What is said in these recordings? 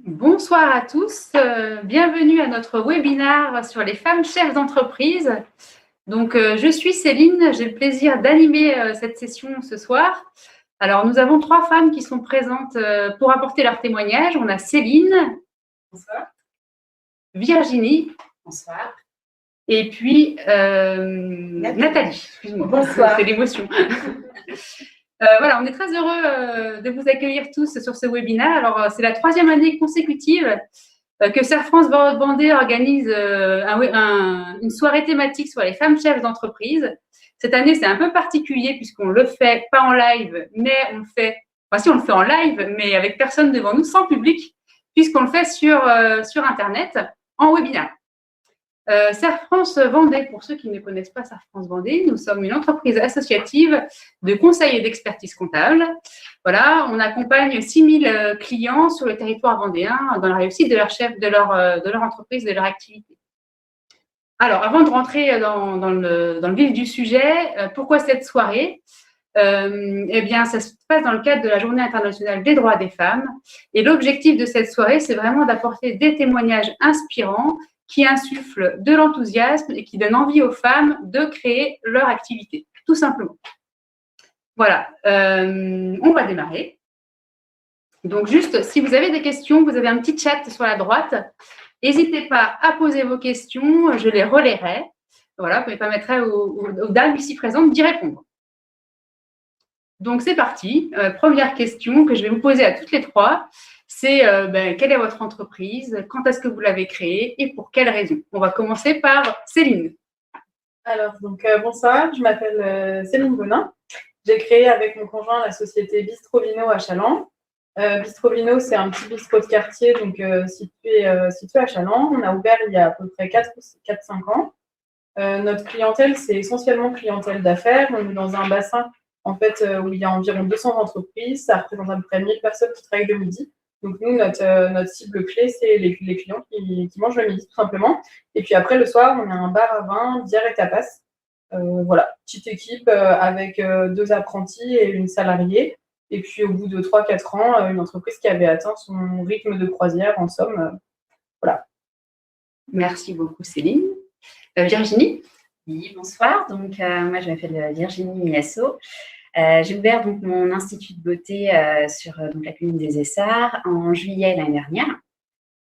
Bonsoir à tous, bienvenue à notre webinaire sur les femmes chefs d'entreprise. Donc, je suis Céline, j'ai le plaisir d'animer cette session ce soir. Alors, nous avons 3 femmes qui sont présentes pour apporter leur témoignage. On a Céline. Bonsoir. Virginie. Bonsoir. Et puis, Nathalie. Excuse-moi. Bonsoir. C'est l'émotion. Voilà, on est très heureux de vous accueillir tous sur ce webinaire. Alors, c'est la 3e année consécutive que Serre France Vendée organise une soirée thématique sur les femmes chefs d'entreprise. Cette année, c'est un peu particulier puisqu'on le fait pas en live, mais on le fait, enfin si on le fait en live, mais avec personne devant nous, sans public, puisqu'on le fait sur Internet en webinaire. Serre France Vendée, pour ceux qui ne connaissent pas Serre France Vendée, nous sommes une entreprise associative de conseil et d'expertise comptable. Voilà, on accompagne 6000 clients sur le territoire vendéen dans la réussite de leur entreprise, de leur activité. Alors, avant de rentrer dans le vif du sujet, pourquoi cette soirée ? Eh bien, ça se passe dans le cadre de la Journée internationale des droits des femmes. Et l'objectif de cette soirée, c'est vraiment d'apporter des témoignages inspirants qui insufflent de l'enthousiasme et qui donnent envie aux femmes de créer leur activité, tout simplement. Voilà, on va démarrer. Donc, juste, si vous avez des questions, vous avez un petit chat sur la droite. N'hésitez pas à poser vos questions, je les relayerai. Voilà, vous permettrez aux dames ici présentes d'y répondre. Donc, c'est parti. Première question que je vais vous poser à toutes les 3, c'est quelle est votre entreprise, quand est-ce que vous l'avez créée et pour quelles raisons? On va commencer par Céline. Alors, bonsoir, je m'appelle Céline Bonin. J'ai créé avec mon conjoint la société Bistro Vino à Chaland. Bistro Vino, c'est un petit bistrot de quartier donc, situé à Chaland. On a ouvert il y a à peu près 4-5 ans. Notre clientèle, c'est essentiellement clientèle d'affaires. On est dans un bassin en fait, où il y a environ 200 entreprises. Ça représente à peu près 1000 personnes qui travaillent le midi. Donc, nous, notre cible clé, c'est les clients qui mangent le midi, tout simplement. Et puis après, le soir, on a un bar à vin, bière et tapas. Voilà, petite équipe avec 2 apprentis et une salariée. Et puis, au bout de 3-4 ans, une entreprise qui avait atteint son rythme de croisière, en somme. Voilà. Merci beaucoup, Céline. Virginie? Oui, bonsoir. Donc, moi, je m'appelle Virginie Miasso. J'ai ouvert donc mon institut de beauté sur la commune des Essarts en juillet l'année dernière,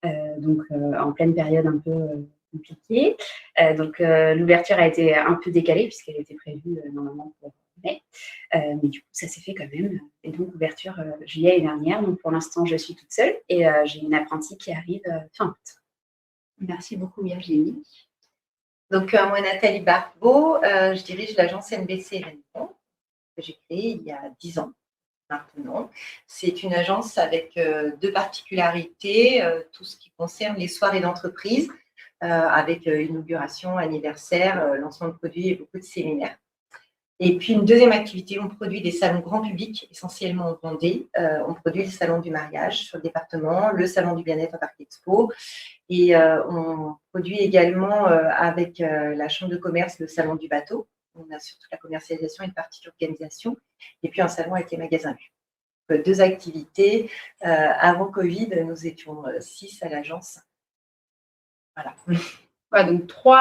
en pleine période un peu compliquée. L'ouverture a été un peu décalée puisqu'elle était prévue normalement pour mai, mais du coup, ça s'est fait quand même. Et donc, ouverture juillet l'année dernière. Donc, pour l'instant, je suis toute seule et j'ai une apprentie qui arrive fin août. Merci beaucoup, Virginie. Donc, moi, Nathalie Barbeau, je dirige l'agence NBC Réunion, que j'ai créée il y a 10 ans maintenant. C'est une agence avec 2 particularités, tout ce qui concerne les soirées d'entreprise, avec inauguration, anniversaire, lancement de produits et beaucoup de séminaires. Et puis, une deuxième activité, on produit des salons grand public, essentiellement en Vendée. On produit le salon du mariage sur le département, le salon du bien-être à Parc Expo. Et on produit également avec la chambre de commerce le salon du bateau. On a surtout la commercialisation et une partie d'organisation. Et puis, un salon avec les magasins vus. 2 activités. Avant Covid, nous étions 6 à l'agence. Voilà. Voilà, donc 3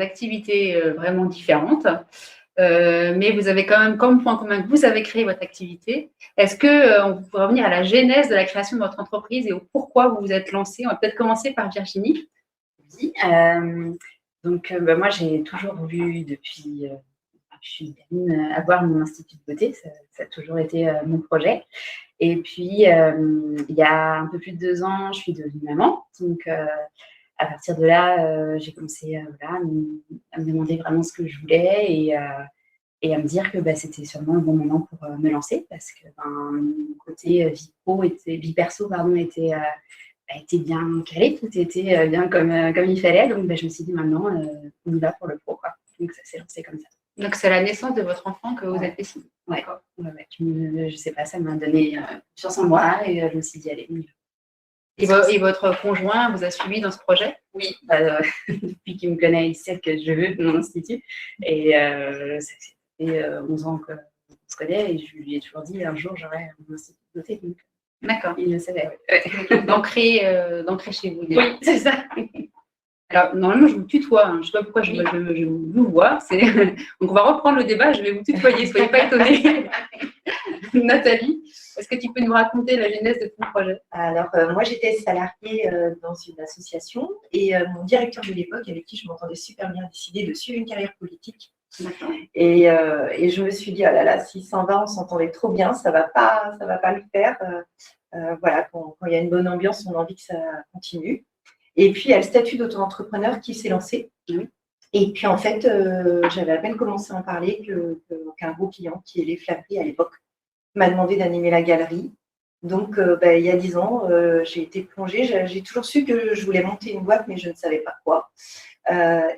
activités vraiment différentes. Mais vous avez quand même comme point commun que vous avez créé votre activité. Est-ce qu'on pourrait revenir à la genèse de la création de votre entreprise et au pourquoi vous vous êtes lancée? On va peut-être commencer par Virginie. Oui, moi, j'ai toujours voulu, depuis je suis gamine, avoir mon institut de beauté. Ça a toujours été mon projet. Et puis, il y a un peu plus de 2 ans, je suis devenue maman. Donc, à partir de là, j'ai commencé à me demander vraiment ce que je voulais et à me dire que c'était sûrement le bon moment pour me lancer parce que mon côté vie perso était bien calé, tout était bien comme il fallait. Donc, je me suis dit maintenant, on y va pour le pro, quoi. Donc, ça s'est lancé comme ça. Donc, c'est la naissance de votre enfant que vous êtes décidé. Ouais. Je sais pas, ça m'a donné confiance en moi et je me suis dit, allez, on y va. Et votre conjoint vous a suivi dans ce projet? Oui, depuis qu'il me connaît, il sait que je veux mon institut. Et ça fait 11 ans qu'on se connaît et je lui ai toujours dit un jour j'aurai mon institut de beauté. Donc D'accord. Il le savait. D'ancrer chez vous. déjà. Oui, c'est ça. Alors, normalement, je vous tutoie. Je ne sais pas pourquoi je vous vois. Donc, on va reprendre le débat. Je vais vous tutoyer. Soyez pas étonnés. Nathalie, est-ce que tu peux nous raconter la genèse de ton projet? Alors, moi, j'étais salariée dans une association et mon directeur de l'époque, avec qui je m'entendais super bien, a décidé de suivre une carrière politique. Et je me suis dit, oh là là, s'il s'en va, on s'entendait trop bien, ça va pas le faire. Voilà, quand il y a une bonne ambiance, on a envie que ça continue. Et puis, il y a le statut d'auto-entrepreneur qui s'est lancé. Et puis, en fait, j'avais à peine commencé à en parler qu'un gros client qui est les Flaperies à l'époque m'a demandé d'animer la galerie. Donc, il y a 10 ans, j'ai été plongée. J'ai toujours su que je voulais monter une boîte, mais je ne savais pas quoi.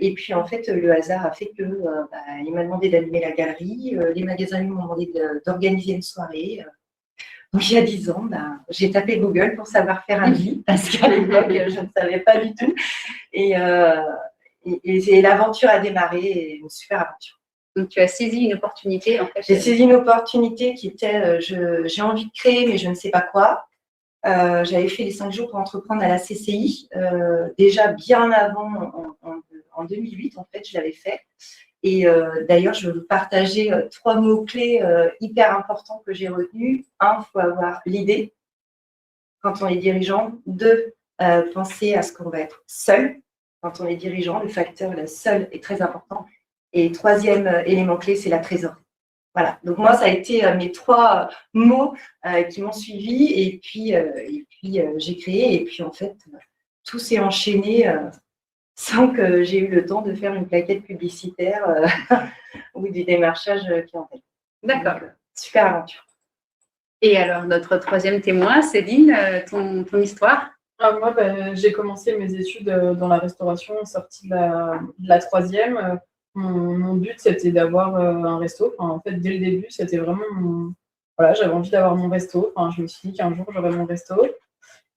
Et puis, en fait, le hasard a fait qu'il m'a demandé d'animer la galerie. Les magasins m'ont demandé d'organiser une soirée. Donc, il y a 10 ans, j'ai tapé Google pour savoir faire un devis, parce qu'à l'époque, je ne savais pas du tout. Et l'aventure a démarré, une super aventure. Donc, tu as saisi une opportunité, en fait. J'ai saisi une opportunité qui était j'ai envie de créer, mais je ne sais pas quoi. J'avais fait les 5 jours pour entreprendre à la CCI, déjà bien avant, en 2008, en fait, je l'avais fait. Et d'ailleurs, je vais vous partager 3 mots-clés hyper importants que j'ai retenus. 1, il faut avoir l'idée quand on est dirigeant. 2, penser à ce qu'on va être seul quand on est dirigeant. Le facteur le seul est très important. Et 3e élément clé, c'est la trésorerie. Voilà. Donc moi, ça a été mes 3 mots qui m'ont suivi. Et puis j'ai créé. Et puis en fait, tout s'est enchaîné sans que j'ai eu le temps de faire une plaquette publicitaire ou du démarchage clientèle. D'accord. Donc, super aventure. Et alors, notre 3e témoin, Céline, ton histoire? Moi, j'ai commencé mes études dans la restauration, sortie de la 3e. Mon but, c'était d'avoir un resto. En fait, dès le début, c'était vraiment voilà, j'avais envie d'avoir mon resto. Je me suis dit qu'un jour, j'aurais mon resto.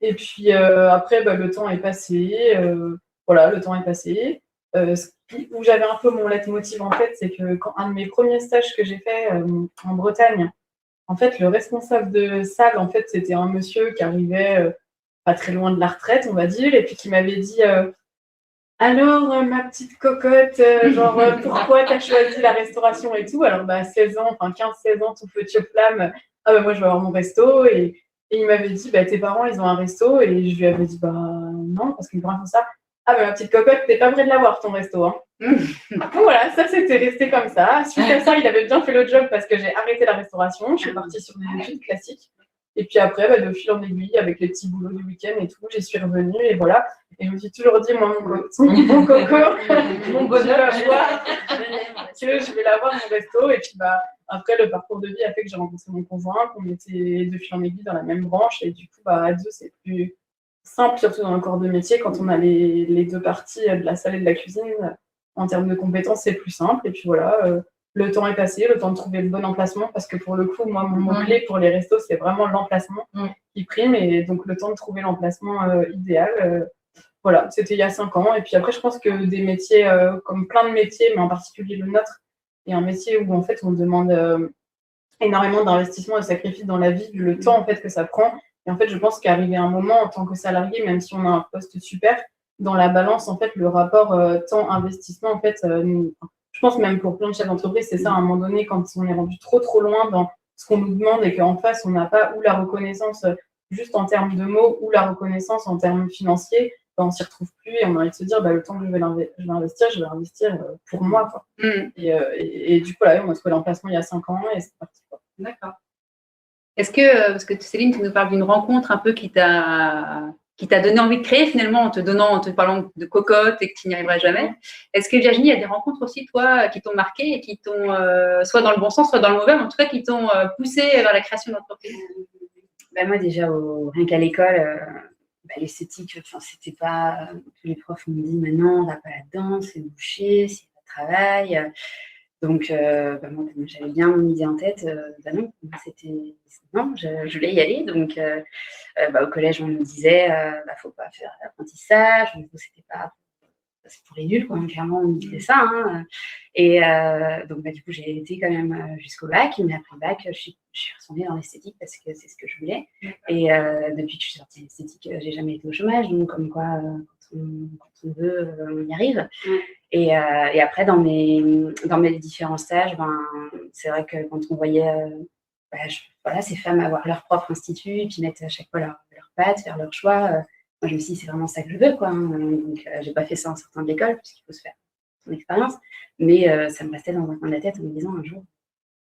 Et puis après, le temps est passé. Voilà, le temps est passé. Où j'avais un peu mon leitmotiv en tête, c'est que quand un de mes premiers stages que j'ai fait en Bretagne, en fait, le responsable de salle, en fait, c'était un monsieur qui arrivait pas très loin de la retraite, on va dire, et puis qui m'avait dit alors, ma petite cocotte, pourquoi tu as choisi la restauration et tout? Alors, 16 ans, 15-16 ans, tout petit aux flammes, moi, je vais avoir mon resto. Et il m'avait dit, tes parents, ils ont un resto. Et je lui avais dit, non, parce que mes parents font ça. Ma petite cocotte, t'es pas prêt de l'avoir, ton resto. Hein. Donc voilà, ça, c'était resté comme ça. Suite à ça, il avait bien fait le job parce que j'ai arrêté la restauration. Je suis partie sur des études classiques. Et puis après, de fil en aiguille, avec les petits boulots du week-end et tout, j'y suis revenue et voilà. Et je me suis toujours dit, moi, mon coco, mon bonheur à voir, que je vais l'avoir, mon resto. Et puis après, le parcours de vie a fait que j'ai rencontré mon conjoint, qu'on était de fil en aiguille dans la même branche. Et du coup, à 2, c'est plus simple, surtout dans le corps de métier, quand on a les 2 parties de la salle et de la cuisine. En termes de compétences, c'est plus simple. Et puis voilà. Le temps est passé, le temps de trouver le bon emplacement, parce que pour le coup, moi, mon mot-clé pour les restos, c'est vraiment l'emplacement qui prime, et donc le temps de trouver l'emplacement idéal. Voilà, c'était il y a 5 ans. Et puis après, je pense que des métiers, comme plein de métiers, mais en particulier le nôtre, est un métier où en fait, on demande énormément d'investissement et de sacrifices dans la vie, vu le temps en fait que ça prend. Et en fait, je pense qu'arriver à un moment, en tant que salarié, même si on a un poste super, dans la balance, en fait, le rapport temps-investissement, en fait, je pense même pour plein de chefs d'entreprise, c'est ça, à un moment donné, quand on est rendu trop loin dans ce qu'on nous demande et qu'en face, on n'a pas ou la reconnaissance juste en termes de mots ou la reconnaissance en termes financiers, on s'y retrouve plus et on a envie de se dire, le temps que je vais investir pour moi. Quoi. Et du coup, là, on a trouvé l'emplacement il y a 5 ans et c'est parti. Quoi. D'accord. Est-ce que, parce que Céline, tu nous parles d'une rencontre un peu qui t'a donné envie de créer finalement en te parlant de cocotte et que tu n'y arriverais jamais. Est-ce que Virginie, il y a des rencontres aussi, toi, qui t'ont marqué et qui t'ont, soit dans le bon sens, soit dans le mauvais, mais en tout cas qui t'ont poussé vers la création d'entreprise? Moi, déjà, rien qu'à l'école, l'esthétique, c'était pas. Tous les profs m'ont dit, mais non, on va pas là-dedans, c'est bouché, c'est pas de travail. Donc, moi, j'avais bien mon idée en tête. Non, je voulais y aller. Donc, au collège, on nous disait, faut pas faire d'apprentissage. Donc, c'était pas c'est pour les nuls, quoi. Clairement, on me disait ça. Hein. Et donc, du coup, j'ai été quand même jusqu'au bac. Mais après le bac, je suis retournée dans l'esthétique parce que c'est ce que je voulais. Et depuis que je suis sortie de l'esthétique, j'ai jamais été au chômage. Donc, comme quoi, quand on veut, on y arrive. Et après, dans mes différents stages, c'est vrai que quand on voyait ces femmes avoir leur propre institut, et puis mettre à chaque fois leur patte, faire leur choix, moi, je me suis dit, c'est vraiment ça que je veux, quoi. Hein. Donc, j'ai pas fait ça en sortant de l'école, puisqu'il faut se faire son expérience. Mais ça me restait dans un coin de la tête en me disant un jour,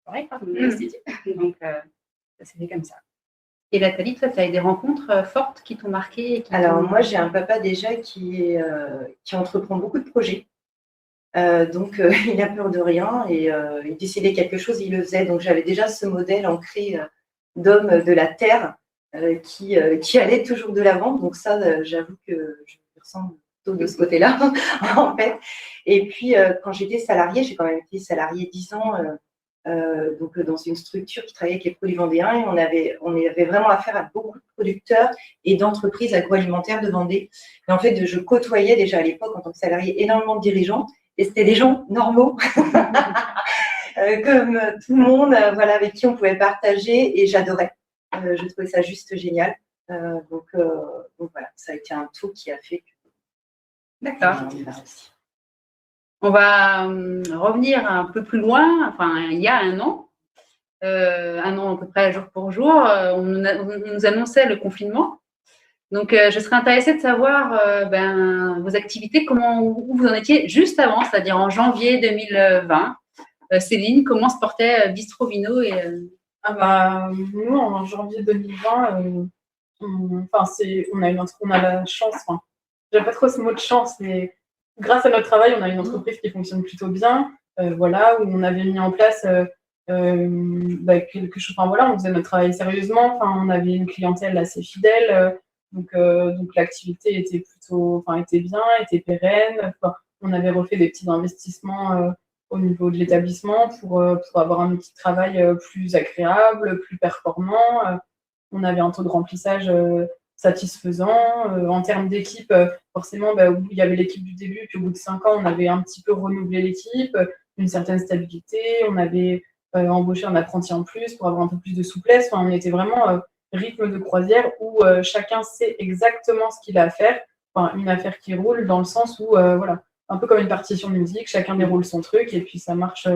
pareil, quoi, dans l'institut. Donc, ça s'est fait comme ça. Et Nathalie, toi, tu as eu des rencontres fortes qui t'ont marqué Alors, moi, j'ai un papa déjà qui entreprend beaucoup de projets. Donc, il n'a peur de rien et il décidait quelque chose, il le faisait. Donc, j'avais déjà ce modèle ancré d'homme de la terre qui allait toujours de l'avant. Donc, ça, j'avoue que je me ressemble plutôt de ce côté-là, en fait. Et puis, quand j'étais salariée, j'ai quand même été salariée 10 ans donc, dans une structure qui travaillait avec les produits vendéens et on avait vraiment affaire à beaucoup de producteurs et d'entreprises agroalimentaires de Vendée. Et en fait, je côtoyais déjà à l'époque, en tant que salariée, énormément de dirigeants. Et c'était des gens normaux, comme tout le monde, voilà, avec qui on pouvait partager. Et j'adorais. Je trouvais ça juste génial. Donc voilà, ça a été un tout qui a fait que. D'accord. On va revenir un peu plus loin. Enfin, il y a un an à peu près jour pour jour, on nous annonçait le confinement. Donc, je serais intéressée de savoir vos activités, où vous en étiez juste avant, c'est-à-dire en janvier 2020. Céline, comment se portait Bistro Vino Nous, en janvier 2020, on a la chance, j'aime pas trop ce mot de chance, mais grâce à notre travail, on a une entreprise qui fonctionne plutôt bien, où on avait mis en place quelque chose, on faisait notre travail sérieusement, on avait une clientèle assez fidèle, donc l'activité était était bien, était pérenne, on avait refait des petits investissements au niveau de l'établissement pour avoir un outil de travail plus agréable, plus performant. On avait un taux de remplissage satisfaisant. En termes d'équipe, forcément, il y avait l'équipe du début, puis au bout de 5 ans, on avait un petit peu renouvelé l'équipe, une certaine stabilité. On avait embauché un apprenti en plus pour avoir un peu plus de souplesse. On était vraiment rythme de croisière où chacun sait exactement ce qu'il a à faire. Une affaire qui roule dans le sens où, un peu comme une partition de musique, chacun déroule son truc et puis ça marche.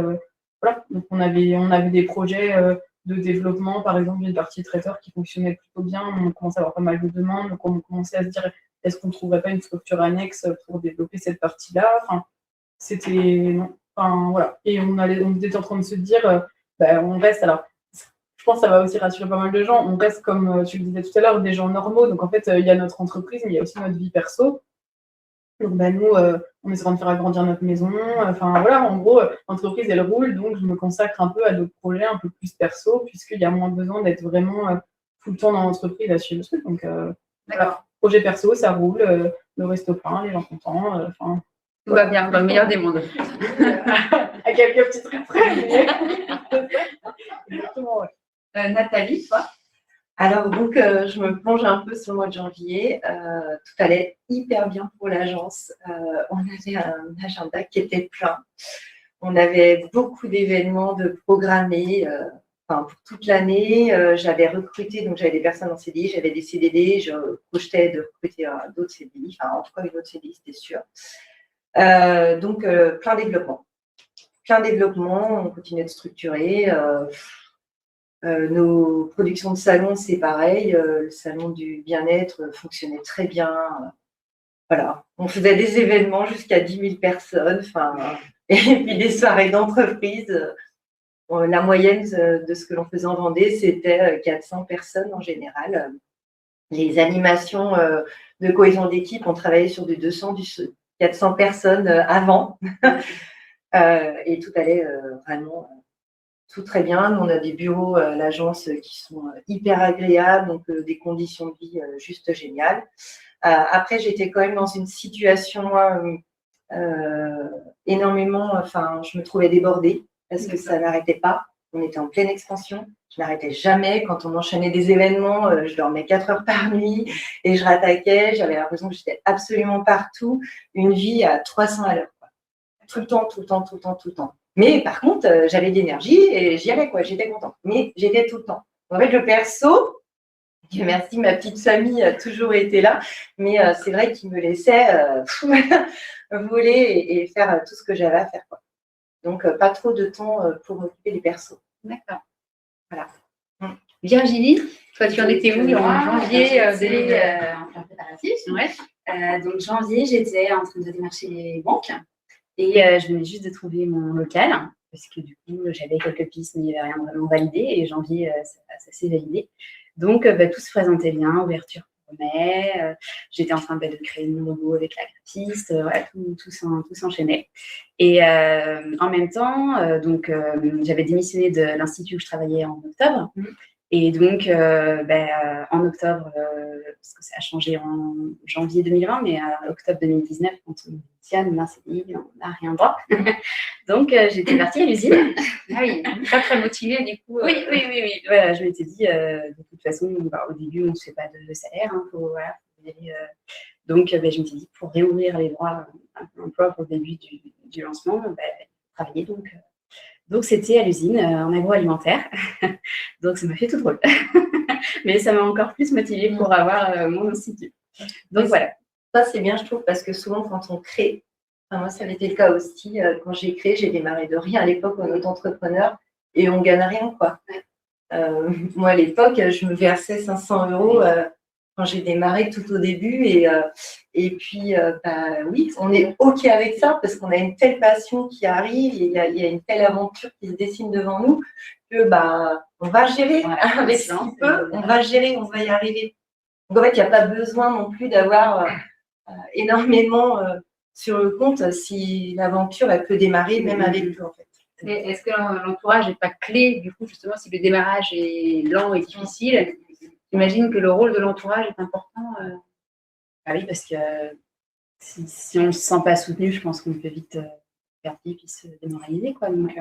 Donc on avait des projets de développement, par exemple, d'une partie traiteur qui fonctionnait plutôt bien. On commençait à avoir pas mal de demandes, donc on commençait à se dire est-ce qu'on ne trouverait pas une structure annexe pour développer cette partie-là. C'était. Voilà. Et on était en train de se dire on reste. Alors, je pense que ça va aussi rassurer pas mal de gens. On reste, comme tu le disais tout à l'heure, des gens normaux. Donc en fait, il y a notre entreprise, mais il y a aussi notre vie perso. Donc, nous, on essaie de faire agrandir notre maison. En gros, l'entreprise, elle roule. Donc, je me consacre un peu à d'autres projets un peu plus perso, puisqu'il y a moins besoin d'être vraiment tout le temps dans l'entreprise à suivre le truc. Donc, projet perso, ça roule. Le resto plein, les gens contents. Tout va bien, dans le meilleur des mondes. À quelques petits trucs près. Exactement, ouais. Nathalie, toi? Alors, donc, je me plonge un peu sur le mois de janvier. Tout allait hyper bien pour l'agence. On avait un agenda qui était plein. On avait beaucoup d'événements de programmés pour toute l'année. J'avais recruté, donc j'avais des personnes en CDI, j'avais des CDD. Je projetais de recruter d'autres CDI, en tout cas une autre CDI, c'était sûr. Donc, plein développement. On continuait de structurer. Nos productions de salon, c'est pareil. Le salon du bien-être fonctionnait très bien. Voilà. On faisait des événements jusqu'à 10 000 personnes. Et puis des soirées d'entreprise. La moyenne de ce que l'on faisait en Vendée, c'était 400 personnes en général. Les animations de cohésion d'équipe, on travaillait sur du 200, du 400 personnes avant. Et tout allait vraiment tout très bien. Nous, on a des bureaux à l'agence qui sont hyper agréables, donc des conditions de vie juste géniales. Après, j'étais quand même dans une situation énormément, je me trouvais débordée parce que ça n'arrêtait pas. On était en pleine expansion. Je n'arrêtais jamais. Quand on enchaînait des événements, je dormais 4 heures par nuit et je rattaquais. J'avais l'impression que j'étais absolument partout. Une vie à 300 à l'heure. Tout le temps, tout le temps, tout le temps, tout le temps. Mais par contre, j'avais de l'énergie et j'y allais, quoi. J'étais contente. Mais j'étais tout le temps. En fait, le perso, Dieu merci, ma petite famille a toujours été là. Mais c'est vrai qu'il me laissait voler et faire tout ce que j'avais à faire, quoi. Donc, pas trop de temps pour m'occuper des persos. D'accord. Voilà. Virginie, toi, tu en étais où en janvier en plein préparatif. Ouais. Donc, janvier, j'étais en train de démarcher les banques et je venais juste de trouver mon local parce que du coup, j'avais quelques pistes, mais il n'y avait rien vraiment validé. Et janvier, ça s'est validé. Donc, tout se présentait bien, ouverture pour mai. J'étais en train de créer mon logo avec la graphiste. Voilà, tout s'enchaînait. Et en même temps, j'avais démissionné de l'institut où je travaillais en octobre. Et donc, en octobre, parce que ça a changé en janvier 2020, mais en octobre 2019, quand on démissionne, on s'est dit, on n'a rien droit. Donc, j'étais partie à l'usine. Ah oui, pas très motivée du coup. Oui. Voilà, je m'étais dit, de toute façon, au début, on ne se fait pas de salaire. Faut y aller, donc, je me suis dit, pour réouvrir les droits à l'emploi au début du lancement, travailler. Donc, c'était à l'usine, en agroalimentaire. Donc, ça m'a fait tout drôle. Mais ça m'a encore plus motivée pour avoir mon institut. Donc, voilà. Ça, c'est bien, je trouve, parce que souvent, quand on crée, moi, ça avait été le cas aussi. Quand j'ai créé, j'ai démarré de rien à l'époque en auto-entrepreneur et on ne gagne rien, quoi. Moi, à l'époque, je me versais 500 € quand j'ai démarré tout au début. Et puis, oui, on est OK avec ça parce qu'on a une telle passion qui arrive, il y a une telle aventure qui se dessine devant nous que on va gérer avec ce qu'on peut, on va gérer, on va y arriver. Donc, en fait, il n'y a pas besoin non plus d'avoir énormément sur le compte si l'aventure, elle peut démarrer même avec peu, en fait. Est-ce que l'entourage n'est pas clé, du coup, justement, si le démarrage est lent et difficile, j'imagine que le rôle de l'entourage est important. Ah oui, parce que si on ne se sent pas soutenu, je pense qu'on peut vite perdre pied et se démoraliser, quoi. Donc,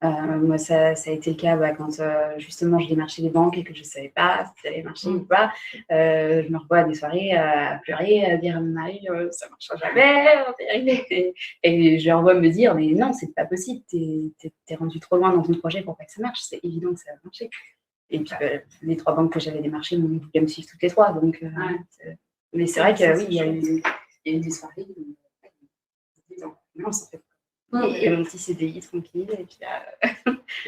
moi, ça a été le cas quand justement je démarchais les banques et que je ne savais pas si ça allait marcher ou pas. Je me revois à des soirées à pleurer, à dire à mon mari ça ne marchera jamais, on va y arriver. Et je revois me dire mais non, c'est pas possible, t'es rendu trop loin dans ton projet pour pas que ça marche, c'est évident que ça va marcher. Et puis les 3 banques que j'avais démarchées m'ont voulu me suivre toutes les 3. Donc, mais c'est vrai que oui, il y a eu des soirées où non, ça fait et mon petit CDI tranquille. Et, puis,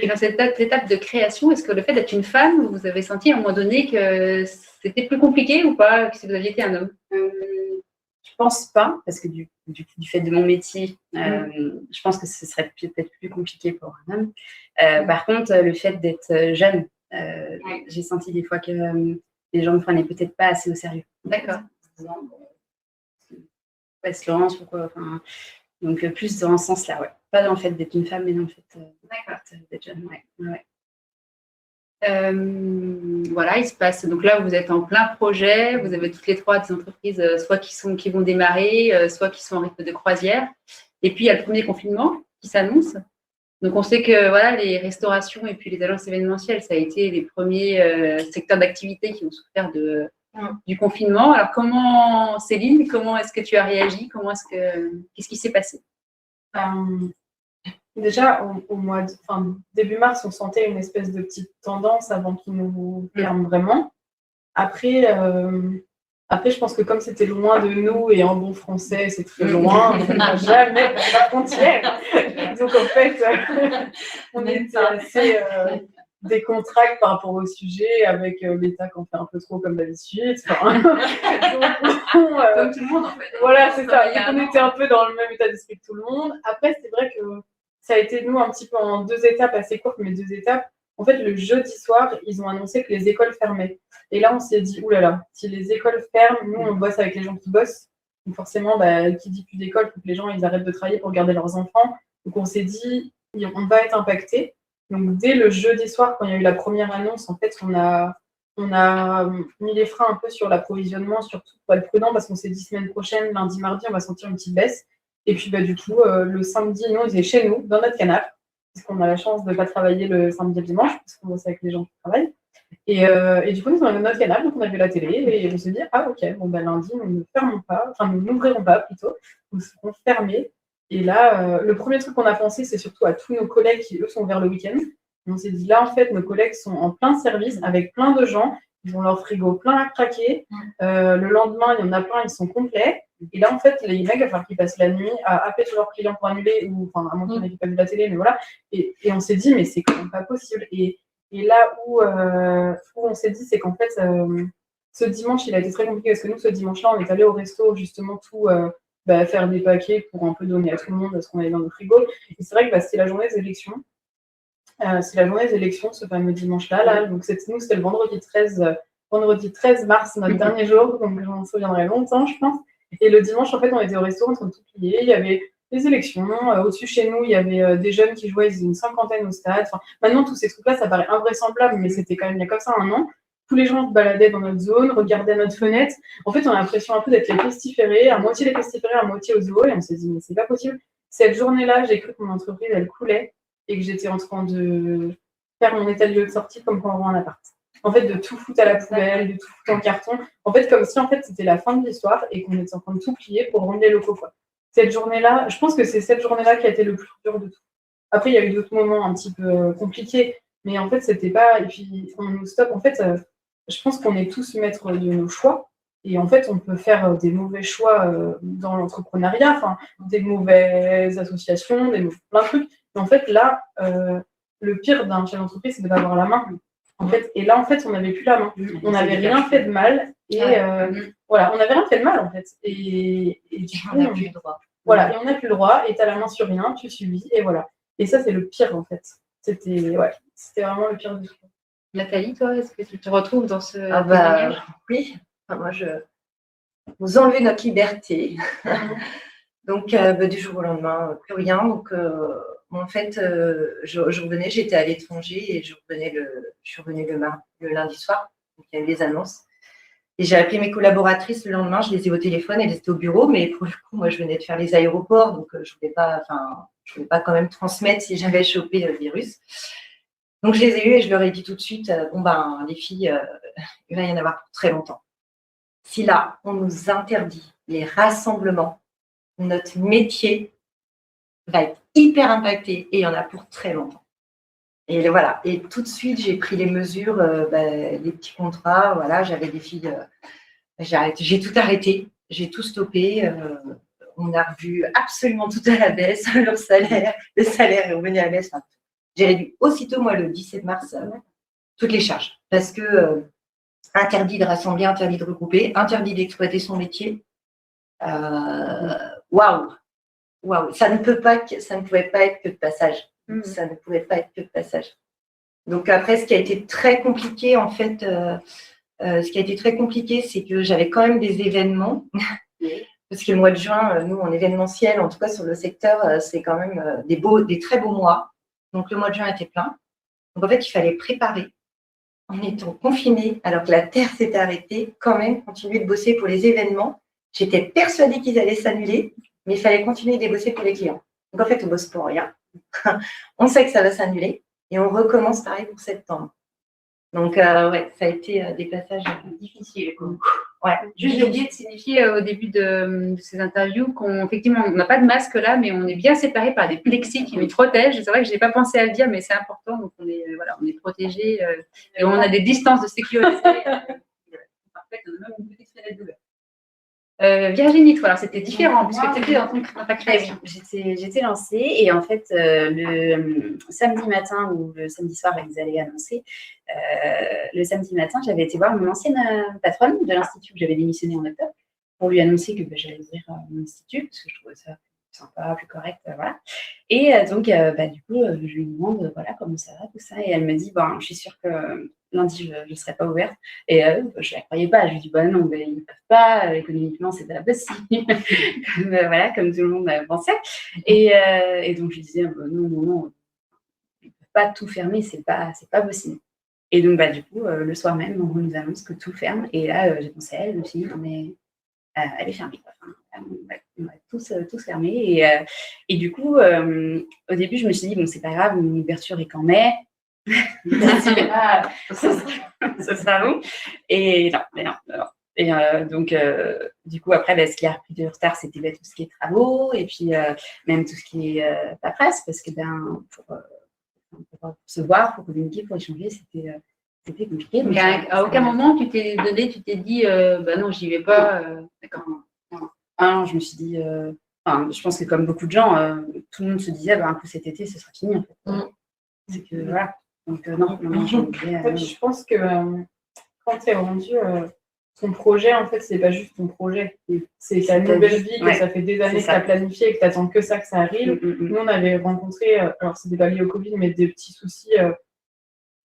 et dans cette étape de création, est-ce que le fait d'être une femme, vous avez senti à un moment donné que c'était plus compliqué ou pas que si vous aviez été un homme? Je pense pas, parce que du fait de mon métier, je pense que ce serait peut-être plus compliqué pour un homme. Par contre, le fait d'être jeune, j'ai senti des fois que les gens ne prenaient peut-être pas assez au sérieux. D'accord. Elle se lance ou quoi. Donc, plus dans ce sens-là, ouais. Pas dans le fait d'être une femme, mais dans le fait d'être jeune, ouais. Voilà, il se passe. Donc là, vous êtes en plein projet. Vous avez toutes les 3 des entreprises, soit qui vont démarrer, soit qui sont en rythme de croisière. Et puis, il y a le premier confinement qui s'annonce. Donc, on sait que voilà, les restaurations et puis les agences événementielles, ça a été les premiers secteurs d'activité qui ont souffert du confinement. Alors, Céline, comment est-ce que tu as réagi? Qu'est-ce qui s'est passé? Déjà, début mars, on sentait une espèce de petite tendance avant qu'ils nous ferment vraiment. Après, je pense que comme c'était loin de nous et en bon français, c'est très loin, on n'a jamais passé la frontière. Donc, en fait, on était assez décontractés par rapport au sujet avec l'État qu'on fait un peu trop comme d'habitude. Comme tout le monde, en fait. Voilà, c'est ça. On était un peu dans le même état d'esprit que tout le monde. Après, c'est vrai que ça a été, nous, un petit peu en 2 étapes assez courtes, mais 2 étapes. En fait, le jeudi soir, ils ont annoncé que les écoles fermaient. Et là, on s'est dit, oulala, si les écoles ferment, nous, on bosse avec les gens qui bossent. Donc forcément, qui dit plus d'école, il faut que les gens ils arrêtent de travailler pour garder leurs enfants. Donc on s'est dit, on va être impacté. Donc dès le jeudi soir, quand il y a eu la première annonce, en fait, on a mis les freins un peu sur l'approvisionnement, surtout pour être prudent, parce qu'on s'est dit semaine prochaine, lundi, mardi, on va sentir une petite baisse. Et puis du coup, le samedi, nous, on était chez nous, dans notre canapé. puisqu'on a la chance de ne pas travailler le samedi et le dimanche, parce qu'on bosse avec les gens qui travaillent. Et du coup, nous, on avait notre canal, donc on a vu la télé, et on s'est dit, ah ok, bon, ben, lundi, nous ne fermons pas, enfin, nous n'ouvrirons pas plutôt, nous serons fermés. Et là, le premier truc qu'on a pensé, c'est surtout à tous nos collègues qui, eux, sont vers le week-end. Et on s'est dit, là, en fait, nos collègues sont en plein service avec plein de gens, ils ont leur frigo plein à craquer. Le lendemain, il y en a plein, ils sont complets. Et là, en fait, les mecs, il va falloir qu'ils passent la nuit à appeler tous leurs clients pour annuler, ou, enfin, à moins qu'ils n'aient pas vu la télé, mais voilà. Et on s'est dit, mais c'est quand même pas possible. Et là où on s'est dit, c'est qu'en fait, ce dimanche, il a été très compliqué parce que nous, ce dimanche-là, on est allé au resto, justement, faire des paquets pour un peu donner à tout le monde ce qu'on avait dans nos frigos. Et c'est vrai que c'était la journée des élections. C'est la journée des élections, ce fameux dimanche-là. Là. Donc, nous, c'était le vendredi 13 mars, notre dernier jour. Donc, j'en souviendrai longtemps, je pense. Et le dimanche, en fait, on était au resto en train de tout plier. Il y avait les élections. Au-dessus, chez nous, il y avait des jeunes qui jouaient, ils étaient une cinquantaine au stade. Enfin, maintenant, tous ces trucs-là, ça paraît invraisemblable, mais c'était quand même il y a comme ça un an. Tous les gens se baladaient dans notre zone, regardaient à notre fenêtre. En fait, on a l'impression un peu d'être les pestiférés, à moitié les pestiférés, à moitié au zoo. Et on s'est dit, mais c'est pas possible. Cette journée-là, j'ai cru que mon entreprise, elle coulait et que j'étais en train de faire mon état de lieu de sortie comme quand on vend un appart. En fait, de tout foutre à la poubelle, de tout foutre en carton. En fait, comme si en fait, c'était la fin de l'histoire et qu'on était en train de tout plier pour rendre les locaux, quoi. Cette journée-là, je pense que c'est cette journée-là qui a été le plus dur de tout. Après, il y a eu d'autres moments un petit peu compliqués, mais en fait, c'était pas. Et puis, on nous stoppe. En fait, je pense qu'on est tous maîtres de nos choix. Et en fait, on peut faire des mauvais choix dans l'entrepreneuriat, enfin, des mauvaises associations, plein de trucs. Mais en fait, là, le pire d'un chef d'entreprise, c'est de ne pas avoir la main. En fait, et là, en fait, on n'avait plus la main. On n'avait rien fait de mal. Et voilà, on n'avait rien fait de mal, en fait. Et du coup, on n'a plus le droit. Voilà, et on n'a plus le droit, et tu as la main sur rien, tu subis, et voilà. Et ça, c'est le pire, en fait. C'était vraiment le pire du tout. Nathalie, toi, est-ce que tu te retrouves dans ce oui. Enfin, moi, vous enlevez notre liberté. Donc, du jour au lendemain, plus rien. Donc, en fait, je revenais, j'étais à l'étranger et je suis revenue le lundi soir. Donc, il y a eu les annonces. Et j'ai appelé mes collaboratrices le lendemain, je les ai au téléphone, elles étaient au bureau, mais pour le coup, moi, je venais de faire les aéroports, donc je ne voulais pas quand même transmettre si j'avais chopé le virus. Donc, je les ai eues et je leur ai dit tout de suite, les filles, il va y en avoir pour très longtemps. Si là, on nous interdit les rassemblements, notre métier va être hyper impacté et il y en a pour très longtemps. Et voilà. Et tout de suite, j'ai pris les mesures, les petits contrats. Voilà, j'avais des filles. J'ai tout arrêté, j'ai tout stoppé. On a revu absolument tout à la baisse, leur salaire. Le salaire est revenu à la baisse. Enfin, j'ai réduit aussitôt, moi, le 17 mars, toutes les charges. Parce que interdit de rassembler, interdit de regrouper, interdit d'exploiter son métier. Waouh! Ça ne pouvait pas être que de passage. Ça ne pouvait pas être que de passage. Donc après, ce qui a été très compliqué, en fait, c'est que j'avais quand même des événements. Parce que le mois de juin, nous, en événementiel, en tout cas sur le secteur, c'est quand même des très beaux mois. Donc le mois de juin était plein. Donc en fait, il fallait préparer, en étant confiné, alors que la Terre s'était arrêtée, quand même continuer de bosser pour les événements. J'étais persuadée qu'ils allaient s'annuler, mais il fallait continuer de bosser pour les clients. Donc en fait, on bosse pour rien. On sait que ça va s'annuler et on recommence pareil pour septembre. Donc ça a été des passages difficiles. Ouais. Juste, j'ai oublié de signifier au début de ces interviews qu'effectivement, on n'a pas de masque là, mais on est bien séparés par des plexis qui nous protègent. C'est vrai que je n'ai pas pensé à le dire, mais c'est important. Donc, on est protégés et on a des distances de sécurité. Parfait, on a même une petite fenêtre d'ouverte. Virginie, toi, alors c'était différent puisque tu étais dans ta création. J'étais lancée et en fait, le samedi matin ou le samedi soir, ils allaient annoncer. Le samedi matin, j'avais été voir mon ancienne patronne de l'institut que j'avais démissionné en octobre pour lui annoncer que j'allais ouvrir mon institut parce que je trouvais ça plus sympa, plus correct, voilà. Et donc, du coup, je lui demande voilà comment ça va, tout ça, et elle me dit je suis sûre que lundi, je ne serai pas ouverte. Et je ne la croyais pas. Je lui dis, non, ils ne peuvent pas, économiquement, c'est pas possible. comme tout le monde pensait. Et donc, je lui disais, non, ils ne peuvent pas tout fermer, c'est pas possible. Et donc, du coup, le soir même, on nous annonce que tout ferme. Et là, j'ai pensé à elle, je me suis dit, mais elle est fermée. Enfin, on va tous fermer. Et du coup, au début, je me suis dit, bon, c'est pas grave, mon ouverture est qu'en mai. Ce sera long. Et non, mais non. Et donc, du coup, après, ce qui a repris du retard, c'était tout ce qui est travaux et puis même tout ce qui est paperasse, parce que pour se voir, pour communiquer, pour échanger, c'était compliqué. Mais à aucun moment, tu t'es dit, bah non, j'y vais pas. D'accord. Non, je me suis dit, je pense que comme beaucoup de gens, tout le monde se disait, un coup cet été, ce sera fini. En fait. C'est que, voilà. Donc, non, je me disais, en fait, je pense que quand tu es rendu ton projet, en fait, c'est pas juste ton projet. C'est ta nouvelle vie, que ça fait des années que tu as planifié et que tu attends que ça arrive. Nous, on avait rencontré, alors c'était pas lié au Covid, mais des petits soucis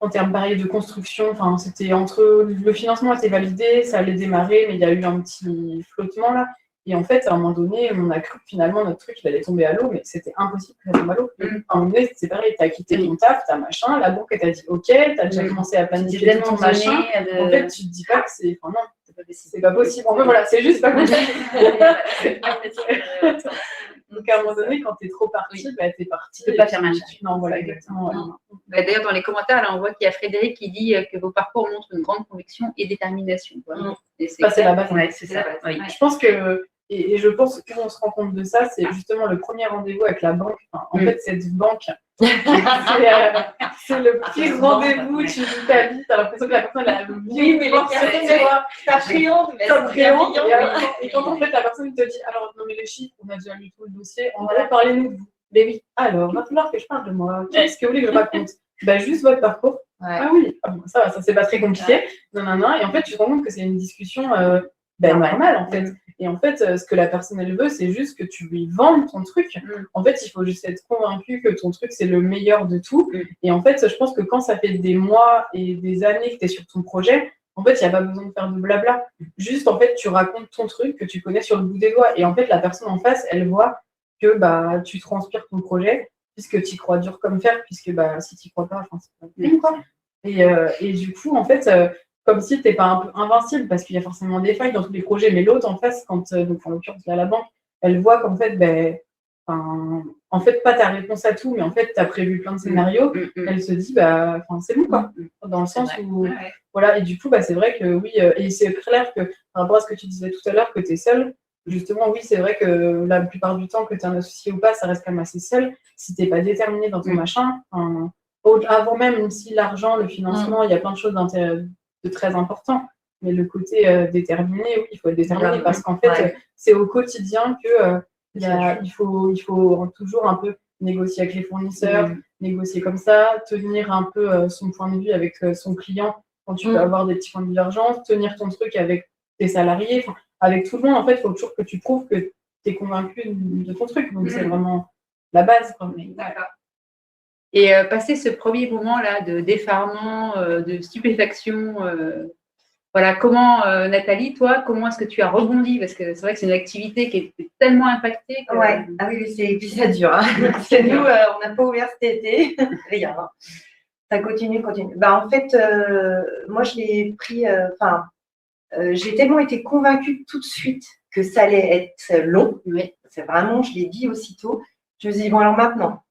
en termes pareil de construction. Enfin, c'était entre le financement était validé, ça allait démarrer, mais il y a eu un petit flottement là. Et en fait, à un moment donné, on a cru que finalement notre truc il allait tomber à l'eau, mais c'était impossible que ça tombe à l'eau. À un moment donné, c'est pareil, tu as quitté ton taf, t'as machin, la banque t'a dit OK, tu as déjà commencé à planifier ton machin. En fait, tu te dis pas que c'est. Enfin, non, c'est pas possible. En fait, voilà, c'est juste pas possible. Donc, à un moment donné, quand tu es trop parti, tu es parti. Tu peux pas faire machin. Non, voilà, exactement. D'ailleurs, dans les commentaires, là, on voit qu'il y a Frédéric qui dit que vos parcours montrent une grande conviction et détermination. C'est la base. Ouais, c'est ça. Oui. Je pense que, et je pense que quand on se rend compte de ça, c'est justement le premier rendez-vous avec la banque. Enfin, en fait, cette banque, c'est le pire rendez-vous. Tu vis ta vie, tu as l'impression que la personne a mais et quand en fait la personne te dit alors non mais les chiffres, on a déjà lu tout le dossier, on va parler-nous de vous. Mais oui, alors, va falloir que je parle de moi. Qu'est-ce que vous voulez que je raconte? Juste votre parcours. Ah oui, ça c'est pas très compliqué. Non. Et en fait, tu te rends compte que c'est une discussion normale en fait. Et en fait, ce que la personne elle veut, c'est juste que tu lui vendes ton truc. En fait, il faut juste être convaincu que ton truc c'est le meilleur de tout. Et en fait, je pense que quand ça fait des mois et des années que tu es sur ton projet, en fait, il n'y a pas besoin de faire de blabla. Juste, en fait, tu racontes ton truc que tu connais sur le bout des doigts. Et en fait, la personne en face, elle voit que tu transpires ton projet, puisque tu y crois dur comme fer, puisque si tu n'y crois pas, c'est pas bien, quoi. Et du coup, en fait, comme si tu n'es pas un peu invincible, parce qu'il y a forcément des failles dans tous les projets, mais l'autre en face, donc en l'occurrence là, la banque, elle voit qu'en fait, en fait, pas ta réponse à tout, mais en fait, tu as prévu plein de scénarios, elle se dit, c'est bon, quoi. Dans le sens où, voilà, et du coup, c'est vrai que oui, et c'est clair que par rapport à ce que tu disais tout à l'heure, que tu es seule, justement, oui, c'est vrai que la plupart du temps, que tu es un associé ou pas, ça reste quand même assez seul. Si tu n'es pas déterminé dans ton machin, avant même si l'argent, le financement, il y a plein de choses de très importants, mais le côté déterminé, oui, il faut être déterminé parce qu'en fait, c'est au quotidien que il faut toujours un peu négocier avec les fournisseurs, négocier comme ça, tenir un peu son point de vue avec son client quand tu peux avoir des petits points de divergence, tenir ton truc avec tes salariés, avec tout le monde. En fait, il faut toujours que tu prouves que tu es convaincu de ton truc. Donc, c'est vraiment la base. D'accord. Et passer ce premier moment-là de d'effarement, de stupéfaction, voilà, comment, Nathalie, toi, comment est-ce que tu as rebondi? Parce que c'est vrai que c'est une activité qui est tellement impactée. Que... Ah oui, puis ça dure. Parce que nous, on n'a pas ouvert cet été. Rien. Ça continue. En fait, moi, je l'ai pris. J'ai tellement été convaincue tout de suite que ça allait être long. C'est vraiment, je l'ai dit aussitôt. Je me suis dit, bon, alors maintenant,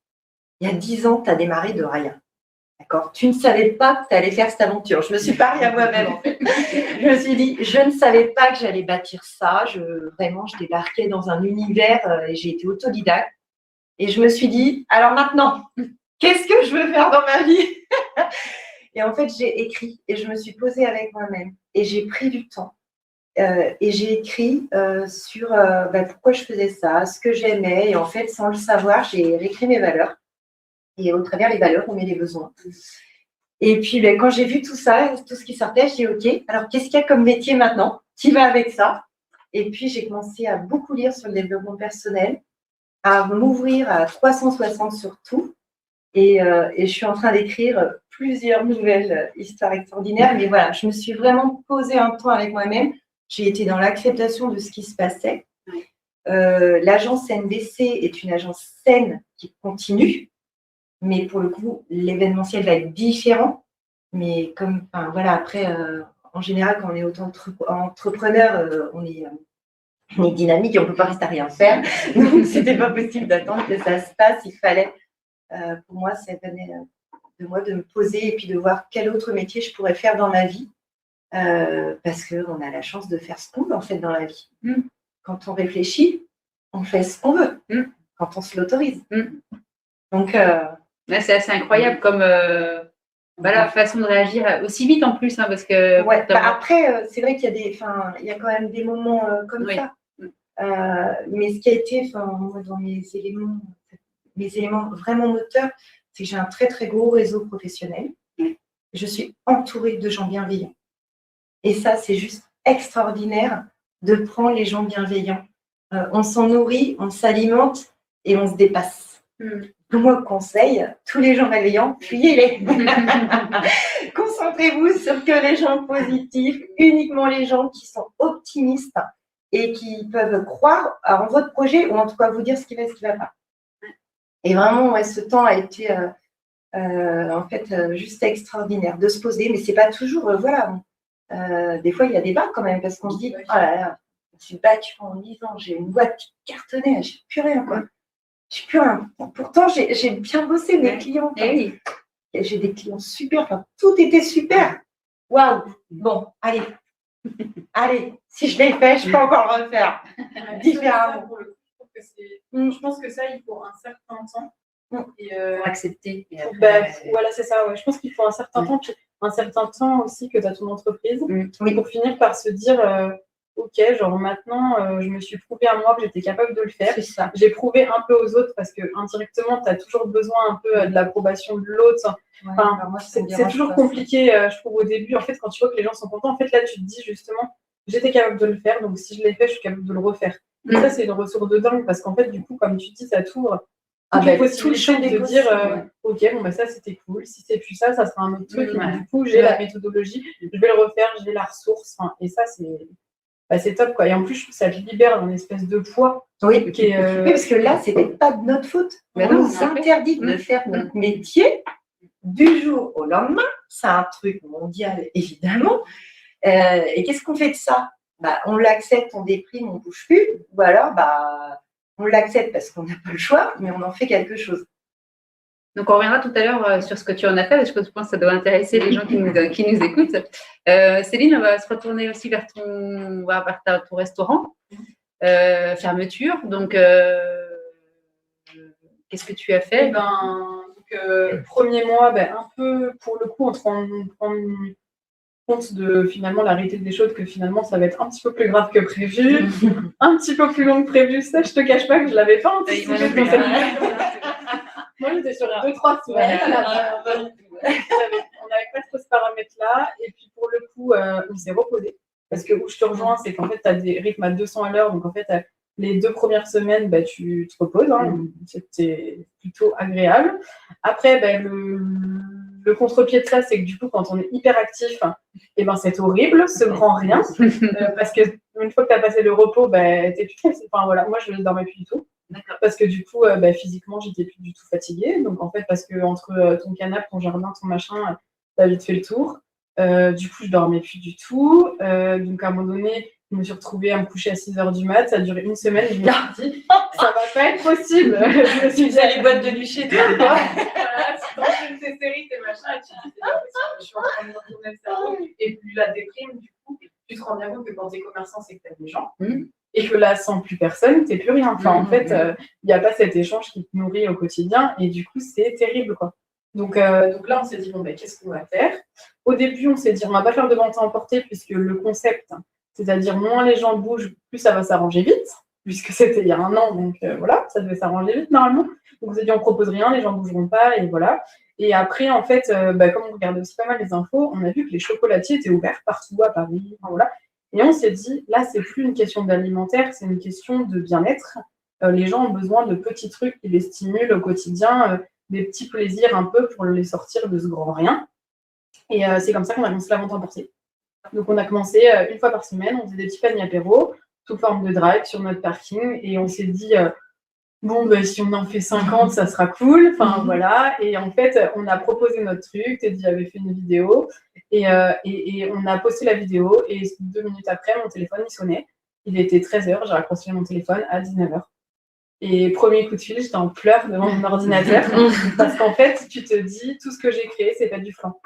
il y a 10 ans, tu as démarré de rien. D'accord? Tu ne savais pas que tu allais faire cette aventure. Je me suis pariée à moi-même, en fait. Je me suis dit, je ne savais pas que j'allais bâtir ça. Vraiment, je débarquais dans un univers et j'ai été autodidacte. Et je me suis dit, alors maintenant, qu'est-ce que je veux faire dans ma vie? Et en fait, j'ai écrit et je me suis posée avec moi-même. Et j'ai pris du temps. Et j'ai écrit sur pourquoi je faisais ça, ce que j'aimais. Et en fait, sans le savoir, j'ai réécrit mes valeurs. Et au travers des valeurs, on met les besoins. Et puis, quand j'ai vu tout ça, tout ce qui sortait, j'ai dit, OK, alors qu'est-ce qu'il y a comme métier maintenant qui va avec ça? Et puis, j'ai commencé à beaucoup lire sur le développement personnel, à m'ouvrir à 360 sur tout. Et je suis en train d'écrire plusieurs nouvelles histoires extraordinaires. Mais voilà, je me suis vraiment posée un temps avec moi-même. J'ai été dans l'acceptation de ce qui se passait. L'agence NBC est une agence saine qui continue. Mais pour le coup, l'événementiel va être différent. Mais après, en général, quand on est auto-entrepreneur, on est on est dynamique et on ne peut pas rester à rien faire. Donc, c'était pas possible d'attendre que ça se passe. Il fallait, pour moi, ça venait de moi de me poser et puis de voir quel autre métier je pourrais faire dans ma vie. Parce qu'on a la chance de faire ce qu'on veut, en fait, dans la vie. Quand on réfléchit, on fait ce qu'on veut. Quand on se l'autorise. Donc, Là, c'est assez incroyable comme façon de réagir aussi vite en plus, hein, parce que ouais, après, c'est vrai qu'il y a il y a quand même des moments comme ça. Mais ce qui a été, moi, dans mes éléments vraiment moteurs, c'est que j'ai un très très gros réseau professionnel. Je suis entourée de gens bienveillants. Et ça, c'est juste extraordinaire de prendre les gens bienveillants. On s'en nourrit, on s'alimente et on se dépasse. Moi, conseil, tous les gens malveillants, fuyez-les. Concentrez-vous sur que les gens positifs, uniquement les gens qui sont optimistes et qui peuvent croire en votre projet ou en tout cas vous dire ce qui va et ce qui ne va pas. Et vraiment, ouais, ce temps a été en fait juste extraordinaire de se poser, mais c'est pas toujours, des fois il y a des bas quand même parce qu'on se dit, oh là là, je me suis battue en 10 ans, j'ai une boîte qui cartonnait, j'ai plus rien quoi. J'ai plus rien. Pourtant, j'ai bien bossé mes clients. J'ai des clients super. Tout était super. Waouh. Bon, allez. Si je l'ai fait, je peux encore le refaire. Différemment. Je pense que ça, il faut un certain temps. Pour accepter. Voilà, c'est ça. Ouais. Je pense qu'il faut un certain temps. Puis un certain temps aussi que tu as ton entreprise. Pour finir par se dire... ok, genre maintenant, je me suis prouvé à moi que j'étais capable de le faire. J'ai prouvé un peu aux autres parce que indirectement, tu as toujours besoin un peu de l'approbation de l'autre. C'est toujours compliqué, je trouve, au début. En fait, quand tu vois que les gens sont contents, en fait, là, tu te dis justement, j'étais capable de le faire, donc si je l'ai fait, je suis capable de le refaire. Et ça, c'est une ressource de dingue parce qu'en fait, du coup, comme tu dis, ça t'ouvre les possibilités de dire, ok, bon, bah, ça, c'était cool. Si c'est plus ça, ça sera un autre truc. Et du coup, j'ai la méthodologie, je vais le refaire, j'ai la ressource. Et ça, c'est top, quoi. Et en plus, je trouve que ça te libère d'un espèce de poids. Oui, parce que là, c'était pas de notre faute. On nous interdit de faire notre métier du jour au lendemain. C'est un truc mondial, évidemment. Et qu'est-ce qu'on fait de ça? On l'accepte, on déprime, on bouge plus. Ou alors, on l'accepte parce qu'on n'a pas le choix, mais on en fait quelque chose. Donc, on reviendra tout à l'heure sur ce que tu en as fait, parce que je pense que ça doit intéresser les gens qui nous écoutent. Céline, on va se retourner aussi vers ton restaurant. Fermeture. Donc, qu'est-ce que tu as fait? Premier mois, un peu, pour le coup, on se rend compte de finalement la réalité des choses, que finalement, ça va être un petit peu plus grave que prévu, un petit peu plus long que prévu. Ça, je te cache pas que je l'avais pas anticipé dans cette Moi, j'étais sur 2-3 semaines. On n'avait pas trop ce paramètre-là. Et puis, pour le coup, on s'est reposé. Parce que où je te rejoins, c'est qu'en fait, tu as des rythmes à 200 à l'heure. Donc, en fait, les 2 premières semaines, tu te reposes. C'était plutôt agréable. Après, le contre-pied de ça, c'est que du coup, quand on est hyper actif, c'est horrible, ce grand rien. Parce qu'une fois que tu as passé le repos, t'es plus très... moi, je ne dormais plus du tout. Parce que du coup, physiquement, j'étais plus du tout fatiguée. Donc, en fait, parce que entre ton canapé, ton jardin, ton machin, t'as vite fait le tour. Du coup, je dormais plus du tout. Donc, à un moment donné, je me suis retrouvée à me coucher à 6h du mat. Ça a duré une semaine. Et je me suis dit, ça va pas être possible. Je me suis dit, les boîtes de nuit chez toi. Tu t'enchaînes tes séries, tes machins, et tu te dis, c'est pas possible. Je suis en train de me retourner le cerveau. Et puis, la déprime, du coup, tu te rends bien compte que quand t'es commerçant, c'est que t'as des gens. Et que là, sans plus personne, t'es plus rien. En fait, il n'y a pas cet échange qui te nourrit au quotidien. Et du coup, c'est terrible, quoi. Donc là, on s'est dit, qu'est-ce qu'on va faire? Au début, on s'est dit, on va pas faire de vente à emporter, puisque le concept, c'est-à-dire moins les gens bougent, plus ça va s'arranger vite, puisque c'était il y a 1 an. Donc voilà, ça devait s'arranger vite, normalement. Donc on s'est dit, on propose rien, les gens bougeront pas, et voilà. Et après, en fait, comme on regardait aussi pas mal les infos, on a vu que les chocolatiers étaient ouverts partout à Paris. Voilà. Et on s'est dit, là, c'est plus une question d'alimentaire, c'est une question de bien-être. Les gens ont besoin de petits trucs qui les stimulent au quotidien, des petits plaisirs un peu pour les sortir de ce grand rien. Et c'est comme ça qu'on a commencé la vente emportée. Donc, on a commencé 1 fois par semaine, on faisait des petits paniers apéro, sous forme de drive sur notre parking. Et on s'est dit, si on en fait 50, ça sera cool. Enfin, voilà. Et en fait, on a proposé notre truc. Teddy avait fait une vidéo. Et on a posté la vidéo. Et 2 minutes après, mon téléphone, il sonnait. Il était 13h, j'ai raccroché mon téléphone à 19h. Et premier coup de fil, j'étais en pleurs devant mon ordinateur parce qu'en fait, tu te dis, tout ce que j'ai créé, c'est pas du flan.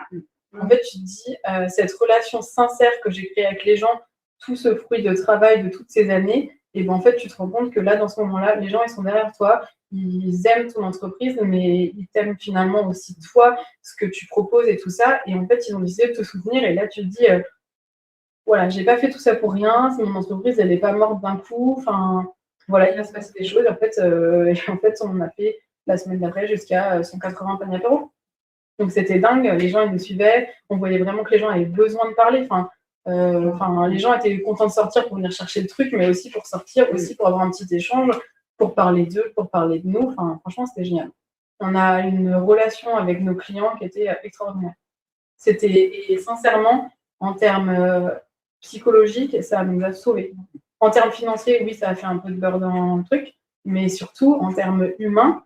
En fait, tu te dis, cette relation sincère que j'ai créée avec les gens, tout ce fruit de travail de toutes ces années, et ben en fait, tu te rends compte que là, dans ce moment-là, les gens, ils sont derrière toi, ils aiment ton entreprise, mais ils t'aiment finalement aussi toi, ce que tu proposes et tout ça. Et en fait, ils ont décidé de te soutenir. Et là, tu te dis, voilà, j'ai pas fait tout ça pour rien, c'est mon entreprise, elle n'est pas morte d'un coup. Enfin, voilà, il va se passer des choses. Et en fait, on a fait la semaine d'après jusqu'à 180 paniers apéro. Donc c'était dingue, les gens ils nous suivaient, on voyait vraiment que les gens avaient besoin de parler. Les gens étaient contents de sortir pour venir chercher le truc, mais aussi pour sortir, aussi pour avoir un petit échange, pour parler d'eux, pour parler de nous. Enfin, franchement, c'était génial. On a une relation avec nos clients qui était extraordinaire. Et sincèrement, en termes psychologiques, ça nous a sauvés. En termes financiers, oui, ça a fait un peu de beurre dans le truc, mais surtout en termes humains,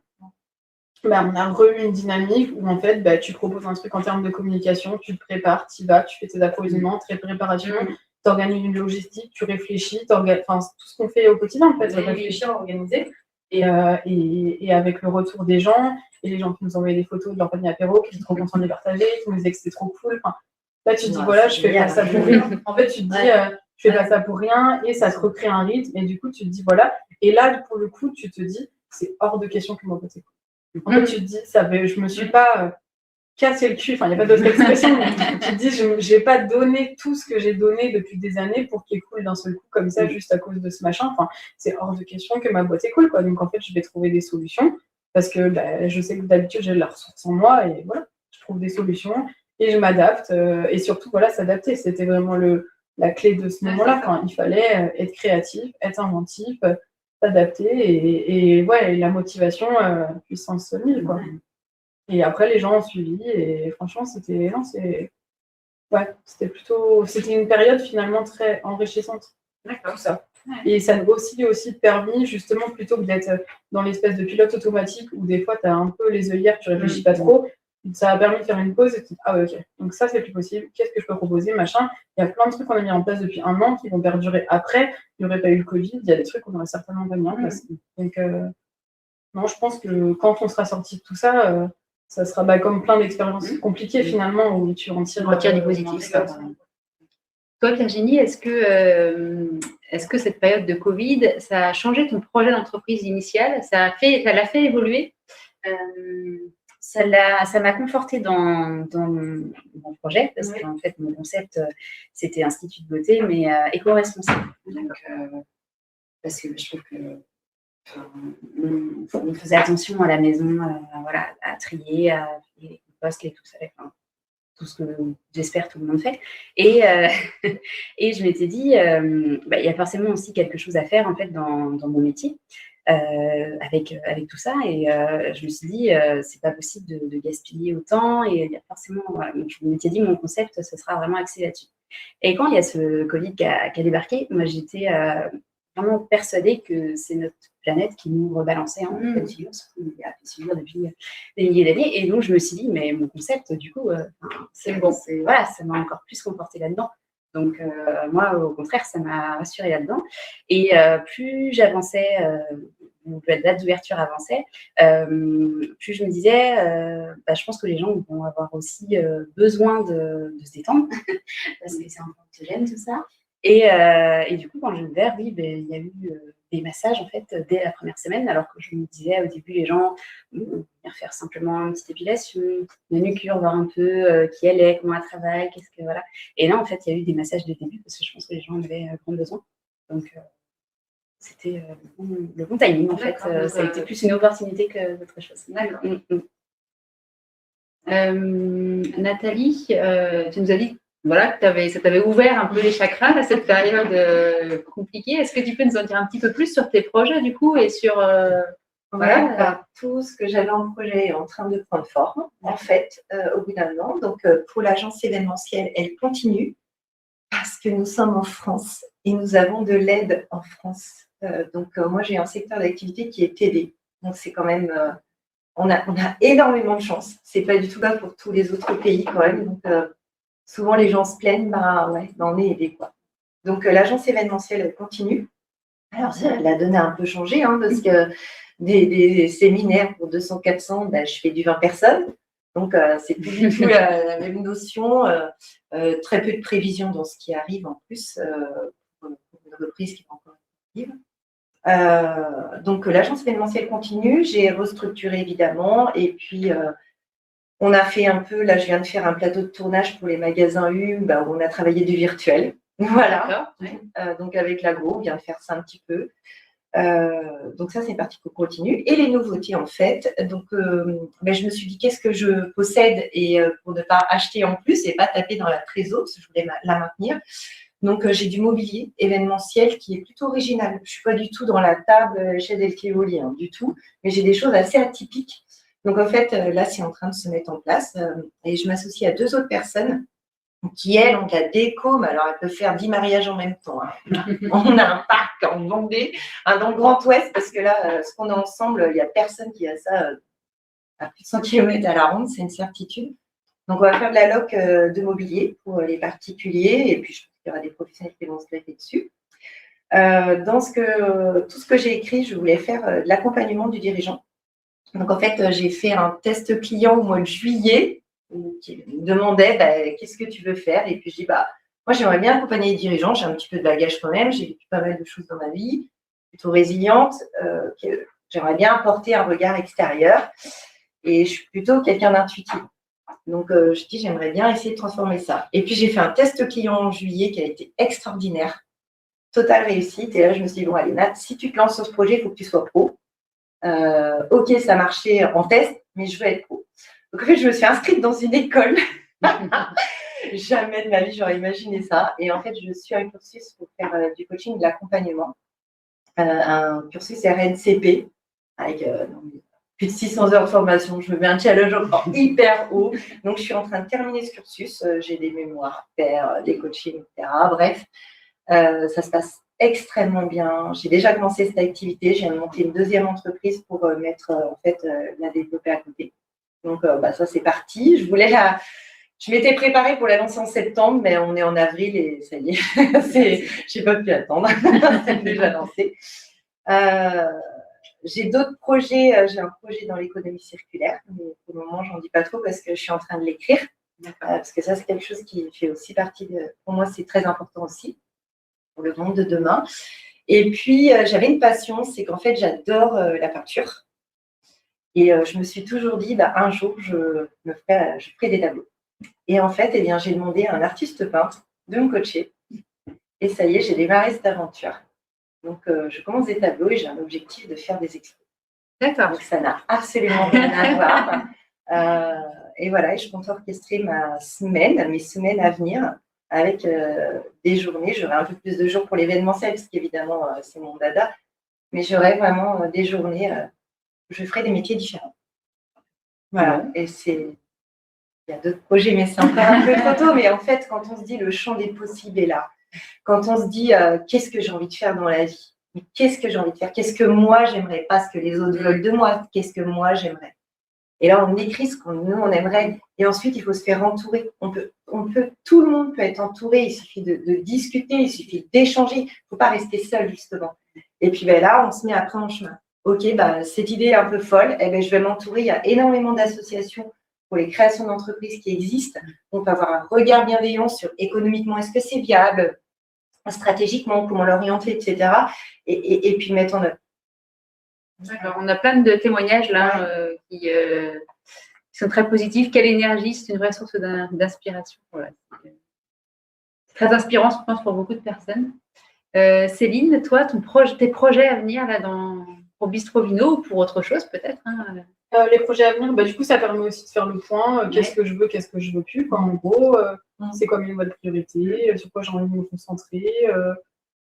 on a eu une dynamique où en fait, tu proposes un truc en termes de communication, tu te prépares, tu y vas, tu fais tes approvisionnements, tes préparations, tu organises une logistique, tu réfléchis, tout ce qu'on fait au quotidien en fait, réfléchir, organiser. Et avec le retour des gens, et les gens qui nous envoyaient des photos de leur panier apéro, qui étaient trop contents de les partager, qui nous disaient que c'était trop cool. Là, tu te dis, voilà, je fais pas ça pour rien. En fait, tu te dis, je fais pas ça pour rien, et ça te recrée un rythme, et du coup, tu te dis, voilà. Et là, pour le coup, tu te dis, c'est hors de question que moi, c'est cool. En fait, tu te dis, je me suis pas cassé le cul, il n'y a pas d'autre expression, mais tu te dis, je n'ai pas donné tout ce que j'ai donné depuis des années pour qu'il coule d'un seul coup comme ça, juste à cause de ce machin. Enfin, c'est hors de question que ma boîte est cool, quoi. Donc, en fait, je vais trouver des solutions parce que je sais que d'habitude, j'ai de la ressource en moi et voilà, je trouve des solutions et je m'adapte. Et surtout, voilà, s'adapter, c'était vraiment la clé de ce moment-là. Enfin, il fallait être créatif, être inventif, s'adapter et la motivation puissance 1000, quoi. Et après, les gens ont suivi et franchement, c'était une période finalement très enrichissante. D'accord. Tout ça. Et ça nous aussi permis, justement, plutôt que d'être dans l'espèce de pilote automatique où des fois, tu as un peu les œillères, tu réfléchis pas trop. Ça a permis de faire une pause et de dire, ah ouais, ok, donc ça, c'est plus possible. Qu'est-ce que je peux proposer, machin. Il y a plein de trucs qu'on a mis en place depuis 1 an qui vont perdurer après. Il n'y aurait pas eu le Covid, il y a des trucs qu'on n'aurait certainement pas mis en place. Donc, non, je pense que quand on sera sorti de tout ça, ça sera comme plein d'expériences compliquées finalement où tu en tires du positif. Toi, Virginie, est-ce que cette période de Covid, ça a changé ton projet d'entreprise initial? Ça l'a fait évoluer? Ça m'a confortée dans mon projet parce qu'en fait, mon concept, c'était Institut de beauté, mais éco-responsable. Donc, parce que je trouve que on faisait attention à la maison, à trier, à les composts et tout ça, tout ce que j'espère tout le monde fait. Et je m'étais dit, il y a forcément aussi quelque chose à faire en fait dans mon métier avec tout ça. Et je me suis dit, c'est pas possible de gaspiller autant. Et il y a forcément, donc je m'étais dit, mon concept, ce sera vraiment axé là-dessus. Et quand il y a ce Covid qui a débarqué, moi j'étais vraiment persuadée que c'est notre planète qui nous rebalançait en pleine figure, surtout il y a des figures depuis des milliers d'années. Et donc, je me suis dit, mais mon concept, du coup, c'est bon. Ça m'a encore plus conforté là-dedans. Donc, moi, au contraire, ça m'a rassurée là-dedans. Et plus j'avançais, la date d'ouverture avançait, plus je me disais, je pense que les gens vont avoir aussi besoin de se détendre, parce que c'est un peu anxiogène tout ça. Et du coup, quand j'ai ouvert, il y a eu des massages en fait dès la première semaine, alors que je me disais au début, les gens vont venir faire simplement une petite épilation, une manucure, voir un peu qui elle est, comment elle travaille, voilà. Et là, en fait, il y a eu des massages dès le début parce que je pense que les gens avaient grand besoin. Donc, c'était le bon timing en fait. Ça a été plus une opportunité que d'autres choses. D'accord. Nathalie, tu nous as dit que ça t'avait ouvert un peu les chakras à cette période compliquée. Est-ce que tu peux nous en dire un petit peu plus sur tes projets du coup et sur tout ce que j'avais en projet est en train de prendre forme en fait au bout d'un an. Donc pour l'agence événementielle, elle continue parce que nous sommes en France et nous avons de l'aide en France. Donc moi j'ai un secteur d'activité qui est aidé. Donc c'est quand même on a énormément de chance. C'est pas du tout là pour tous les autres pays quand même. Donc souvent, les gens se plaignent, on est aidés, quoi. Donc, l'agence événementielle continue. Alors, la donne a un peu changé, hein, parce que des séminaires pour 200-400, je fais du 20 personnes. Donc, c'est plus du tout la même notion. Très peu de prévisions dans ce qui arrive en plus, pour une reprise qui est encore active. Donc, l'agence événementielle continue. J'ai restructuré évidemment. Et puis, on a fait un peu, là, je viens de faire un plateau de tournage pour les magasins U, où on a travaillé du virtuel. Voilà. Donc, avec l'agro, on vient de faire ça un petit peu. Donc, ça, c'est une partie qu'on continue. Et les nouveautés, en fait. Donc, je me suis dit, qu'est-ce que je possède et pour ne pas acheter en plus et pas taper dans la trésor, parce que je voulais la maintenir. Donc, j'ai du mobilier événementiel qui est plutôt original. Je ne suis pas du tout dans la table chez Del Tivoli, du tout. Mais j'ai des choses assez atypiques. Donc, en fait, là, c'est en train de se mettre en place. Et je m'associe à 2 autres personnes qui, elles, ont de la déco. Mais alors, elles peuvent faire 10 mariages en même temps. On a un parc en Vendée, dans le Grand Ouest, parce que là, ce qu'on a ensemble, il n'y a personne qui a ça à plus de 100 km à la ronde, c'est une certitude. Donc, on va faire de la loc de mobilier pour les particuliers. Et puis, je pense qu'il y aura des professionnels qui vont se greffer dessus. Dans tout ce que j'ai écrit, je voulais faire de l'accompagnement du dirigeant. Donc, en fait, j'ai fait un test client au mois de juillet qui me demandait qu'est-ce que tu veux faire. Et puis, je dis, moi, j'aimerais bien accompagner les dirigeants. J'ai un petit peu de bagage quand même. J'ai vécu pas mal de choses dans ma vie, plutôt résiliente. J'aimerais bien apporter un regard extérieur. Et je suis plutôt quelqu'un d'intuitif. Donc, je dis, j'aimerais bien essayer de transformer ça. Et puis, j'ai fait un test client en juillet qui a été extraordinaire. Totale réussite. Et là, je me suis dit, bon, allez, Nat, si tu te lances sur ce projet, il faut que tu sois pro. Ok, ça marchait en test, mais je veux être pro. Donc, en fait, je me suis inscrite dans une école. Jamais de ma vie, j'aurais imaginé ça. Et en fait, je suis un cursus pour faire du coaching, de l'accompagnement. Un cursus RNCP avec plus de 600 heures de formation. Je me mets un challenge encore hyper haut. Donc, je suis en train de terminer ce cursus. J'ai des mémoires à faire, des coachings, etc. Bref, ça se passe extrêmement bien. J'ai déjà commencé cette activité. J'ai monté une 2e entreprise pour la développer à côté. Donc, ça, c'est parti. Je m'étais préparée pour la lancer en septembre, mais on est en avril et ça y est. Je n'ai pas pu attendre. C'est déjà lancé. J'ai d'autres projets. J'ai un projet dans l'économie circulaire, mais pour le moment, je n'en dis pas trop parce que je suis en train de l'écrire. Parce que ça, c'est quelque chose qui fait aussi partie de… Pour moi, c'est très important aussi pour le monde de demain. Et puis, j'avais une passion, c'est qu'en fait, j'adore la peinture. Et je me suis toujours dit, un jour, je ferai des tableaux. Et en fait, j'ai demandé à un artiste peintre de me coacher. Et ça y est, j'ai démarré cette aventure. Donc, je commence des tableaux et j'ai un objectif de faire des expos. D'accord. Donc, ça n'a absolument rien à voir. Et voilà, je compte orchestrer mes semaines à venir avec des journées. J'aurai un peu plus de jours pour l'événementiel, parce qu'évidemment, c'est mon dada. Mais j'aurai vraiment des journées où je ferai des métiers différents. Voilà. Et il y a d'autres projets, mais c'est encore un peu trop tôt. Mais en fait, quand on se dit le champ des possibles est là, quand on se dit qu'est-ce que j'ai envie de faire dans la vie, qu'est-ce que j'ai envie de faire, qu'est-ce que moi j'aimerais, pas ce que les autres veulent de moi, qu'est-ce que moi j'aimerais. Et là, on écrit ce on aimerait. Et ensuite, il faut se faire entourer. Tout le monde peut être entouré. Il suffit de discuter, il suffit d'échanger. Il ne faut pas rester seul, justement. Et puis là, on se met après en chemin. Ok, cette idée est un peu folle. Je vais m'entourer. Il y a énormément d'associations pour les créations d'entreprises qui existent. On peut avoir un regard bienveillant sur économiquement, est-ce que c'est viable, stratégiquement, comment l'orienter, etc. Et puis mettre en œuvre. D'accord. On a plein de témoignages là qui sont très positifs. Quelle énergie, c'est une vraie source d'inspiration. Voilà. C'est très inspirant, je pense, pour beaucoup de personnes. Céline, toi, tes projets à venir là, pour Bistro Vino ou pour autre chose peut-être Les projets à venir, du coup, ça permet aussi de faire le point. Qu'est-ce que je veux, qu'est-ce que je veux plus. En gros, c'est quoi mes nouvelles priorités, sur quoi j'ai envie de me concentrer.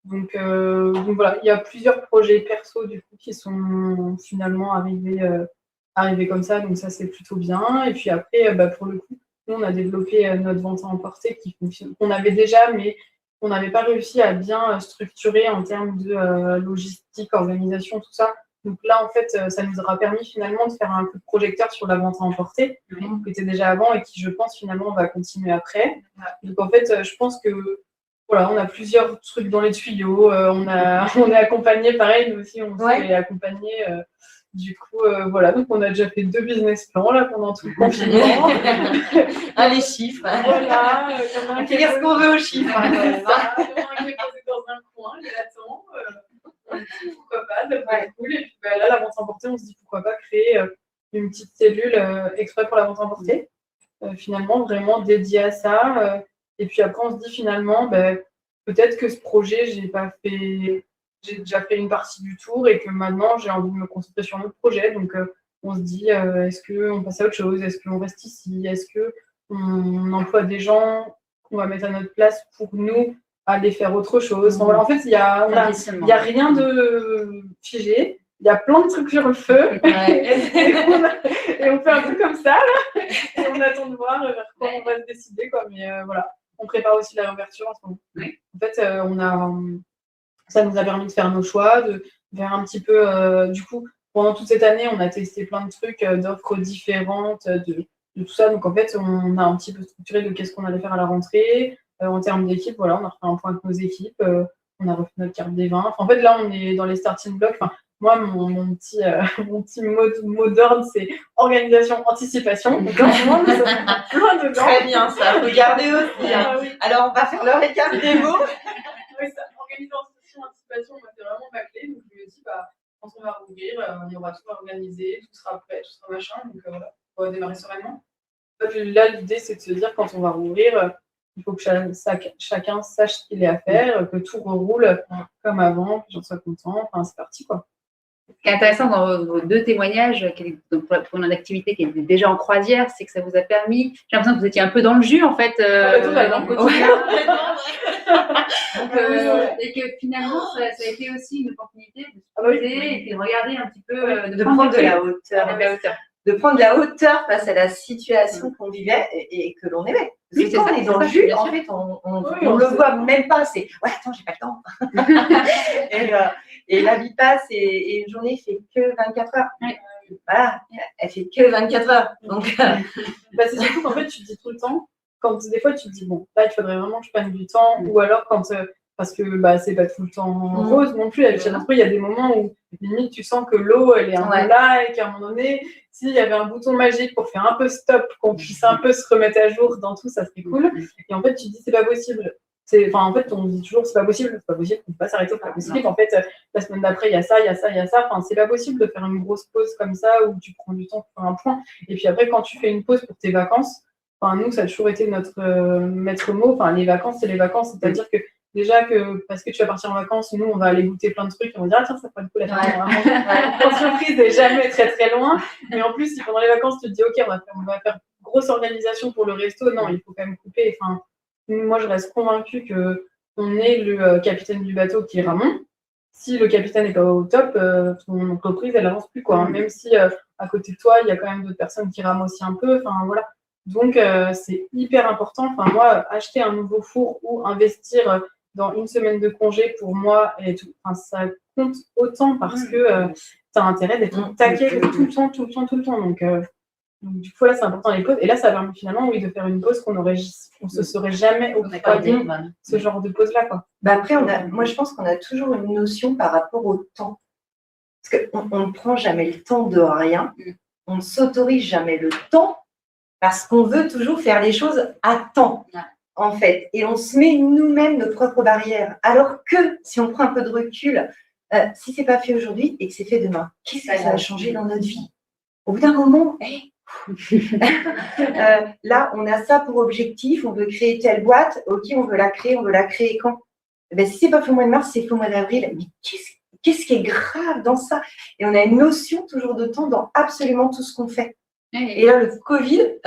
Donc voilà, il y a plusieurs projets perso du coup qui sont finalement arrivés comme ça, donc ça c'est plutôt bien. Et puis après, pour le coup, nous on a développé notre vente à emporter qui fonctionne, qu'on avait déjà, mais on n'avait pas réussi à bien structurer en termes de logistique, organisation, tout ça. Donc là, en fait, ça nous aura permis finalement de faire un coup de projecteur sur la vente à emporter, qui était déjà avant et qui, je pense, finalement, va continuer après. Donc en fait, je pense que voilà, on a plusieurs trucs dans les tuyaux. On est accompagné, pareil, nous aussi, on s'est accompagné. Du coup, voilà, donc on a déjà fait 2 business plans là pendant tout le confinement. Les chiffres. Voilà, On peut dire ce qu'on veut aux chiffres. il y en a un qui est posé dans un coin, il attend. On se dit pourquoi pas, ça peut être cool. Et puis là, la vente emportée, on se dit pourquoi pas créer une petite cellule exprès pour la vente emportée. Finalement, vraiment dédiée à ça. Et puis après, on se dit finalement, peut-être que ce projet, j'ai déjà fait une partie du tour et que maintenant, j'ai envie de me concentrer sur notre projet. Donc, on se dit, est-ce qu'on passe à autre chose? Est-ce qu'on reste ici? Est-ce qu'on emploie des gens qu'on va mettre à notre place pour nous aller faire autre chose? Enfin, voilà, en fait, il y a rien de figé. Il y a plein de trucs sur le feu. Et on fait un peu comme ça. Là, et on attend de voir vers quoi on va se décider. Quoi. Mais voilà, on prépare aussi la réouverture en ce moment. Oui. En fait, ça nous a permis de faire nos choix, de faire un petit peu. Du coup, pendant toute cette année, on a testé plein de trucs, d'offres différentes, de tout ça. Donc, en fait, on a un petit peu structuré de qu'est-ce qu'on allait faire à la rentrée. En termes d'équipe, voilà, on a refait un point avec nos équipes. On a refait notre carte des vins. Enfin, en fait, là, on est dans les starting blocks. Enfin, moi, mon petit mot d'ordre, c'est organisation, anticipation. Donc, là, on est plein dedans. Très bien, ça. Faut garder aussi. Ah, oui. Alors, on va faire le récap des mots. Oui, ça, organisation, anticipation, c'est vraiment ma clé. Donc, je me dis, quand on va rouvrir, on va tout organiser, tout sera prêt, tout sera machin. Donc, voilà, on va démarrer sereinement. Là, l'idée, c'est de se dire, quand on va rouvrir, il faut que chacun sache ce qu'il est à faire, que tout roule comme avant, que j'en sois content. Enfin, c'est parti, quoi. Ce qui est intéressant dans vos 2 témoignages, pour une activité qui était déjà en croisière, c'est que ça vous a permis, j'ai l'impression que vous étiez un peu dans le jus en fait, dans le quotidien. Donc, et que finalement, ça a été aussi une opportunité de se poser et de regarder un petit peu, de prendre de la hauteur. de la hauteur. De prendre de la hauteur face à la situation qu'on vivait et que l'on aimait. Parce que quand on est dans le jus, en fait, on le voit même pas. C'est ouais, attends, j'ai pas le temps. et la vie passe et une journée fait que 24 heures. Ouais. Voilà, elle fait que 24 heures. Donc, c'est surtout qu'en fait, tu te dis tout le temps, quand des fois tu te dis, bon, là, il faudrait vraiment que je prenne du temps, ou alors quand. Parce que c'est pas tout le temps rose non plus. Il y a des moments où limite tu sens que l'eau elle est un peu là et qu'à un moment donné, s'il y avait un bouton magique pour faire un peu stop, qu'on puisse un peu se remettre à jour dans tout, ça serait cool. Et en fait, tu te dis c'est pas possible. En fait, on dit toujours c'est pas possible, on ne peut pas s'arrêter, c'est pas possible. En fait, la semaine d'après, il y a ça, il y a ça, il y a ça. Enfin, c'est pas possible de faire une grosse pause comme ça où tu prends du temps pour faire un point. Et puis après, quand tu fais une pause pour tes vacances, nous, ça a toujours été notre maître mot. Les vacances, c'est les vacances, c'est-à-dire que déjà que parce que tu vas partir en vacances, nous on va aller goûter plein de trucs et on va dire ah tiens ça pourrait être cool la surprise n'est jamais très très loin. Mais en plus si pendant les vacances tu te dis ok on va faire grosse organisation pour le resto, non il faut quand même couper. Moi je reste convaincue que on est le capitaine du bateau qui est Ramon. Si le capitaine n'est pas au top, ton entreprise elle avance plus quoi. Même si à côté de toi il y a quand même d'autres personnes qui rament aussi un peu. Voilà. Donc c'est hyper important. Moi acheter un nouveau four ou investir dans une semaine de congé pour moi et tout, ça compte autant parce que tu as intérêt d'être au taquet tout le temps. Donc du coup là c'est important les pauses. Et là ça permet finalement de faire une pause qu'on se serait jamais octroyé ce genre de pause là quoi. Après moi je pense qu'on a toujours une notion par rapport au temps. Parce qu'on ne prend jamais le temps de rien, on ne s'autorise jamais le temps parce qu'on veut toujours faire les choses à temps. En fait, et on se met nous-mêmes nos propres barrières. Alors que si on prend un peu de recul, si c'est pas fait aujourd'hui et que c'est fait demain, qu'est-ce que ça va changer dans notre vie? Au bout d'un moment, là, on a ça pour objectif, on veut créer telle boîte, ok, on veut la créer quand? Si c'est pas fait au mois de mars, c'est fait au mois d'avril. Mais qu'est-ce qui est grave dans ça? Et on a une notion toujours de temps dans absolument tout ce qu'on fait. Et là, le Covid,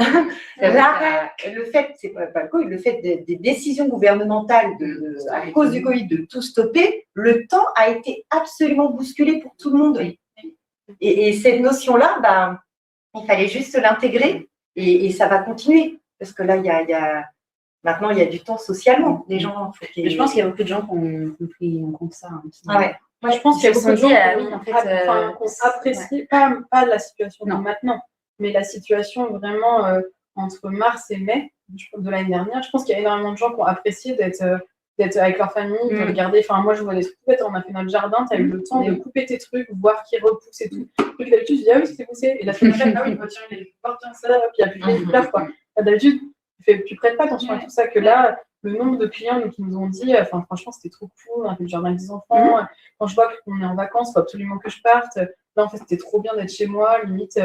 le fait, c'est pas le Covid, le fait des décisions gouvernementales à cause du Covid de tout stopper, le temps a été absolument bousculé pour tout le monde. Et cette notion-là, il fallait juste l'intégrer et ça va continuer. Parce que là, maintenant, il y a du temps socialement. Les gens, je pense qu'il y a beaucoup de gens qui ont pris en compte ça. Moi, je pense qu'il y a beaucoup de gens qui apprécient pas la situation de maintenant. Mais la situation vraiment entre mars et mai de l'année dernière, je pense qu'il y a énormément de gens qui ont apprécié d'être d'être avec leur famille, de regarder. Enfin, moi, je vois des trucs tout bêtes. On a fait notre jardin, tu as eu le temps de couper tes trucs, voir qui repousse et tout. Donc, d'habitude, je dis, ah oui, c'est poussé. Et la semaine d'après, ah oui, bah, tiens, il est fort, tiens, ça, puis il n'y a plus de fleurs, quoi. D'habitude, tu prêtes pas attention à tout ça, que là, le nombre de clients qui nous ont dit, enfin, franchement, c'était trop cool, on a fait le jardin avec des enfants. Quand je vois qu'on est en vacances, il faut absolument que je parte. Là, en fait, c'était trop bien d'être chez moi, limite.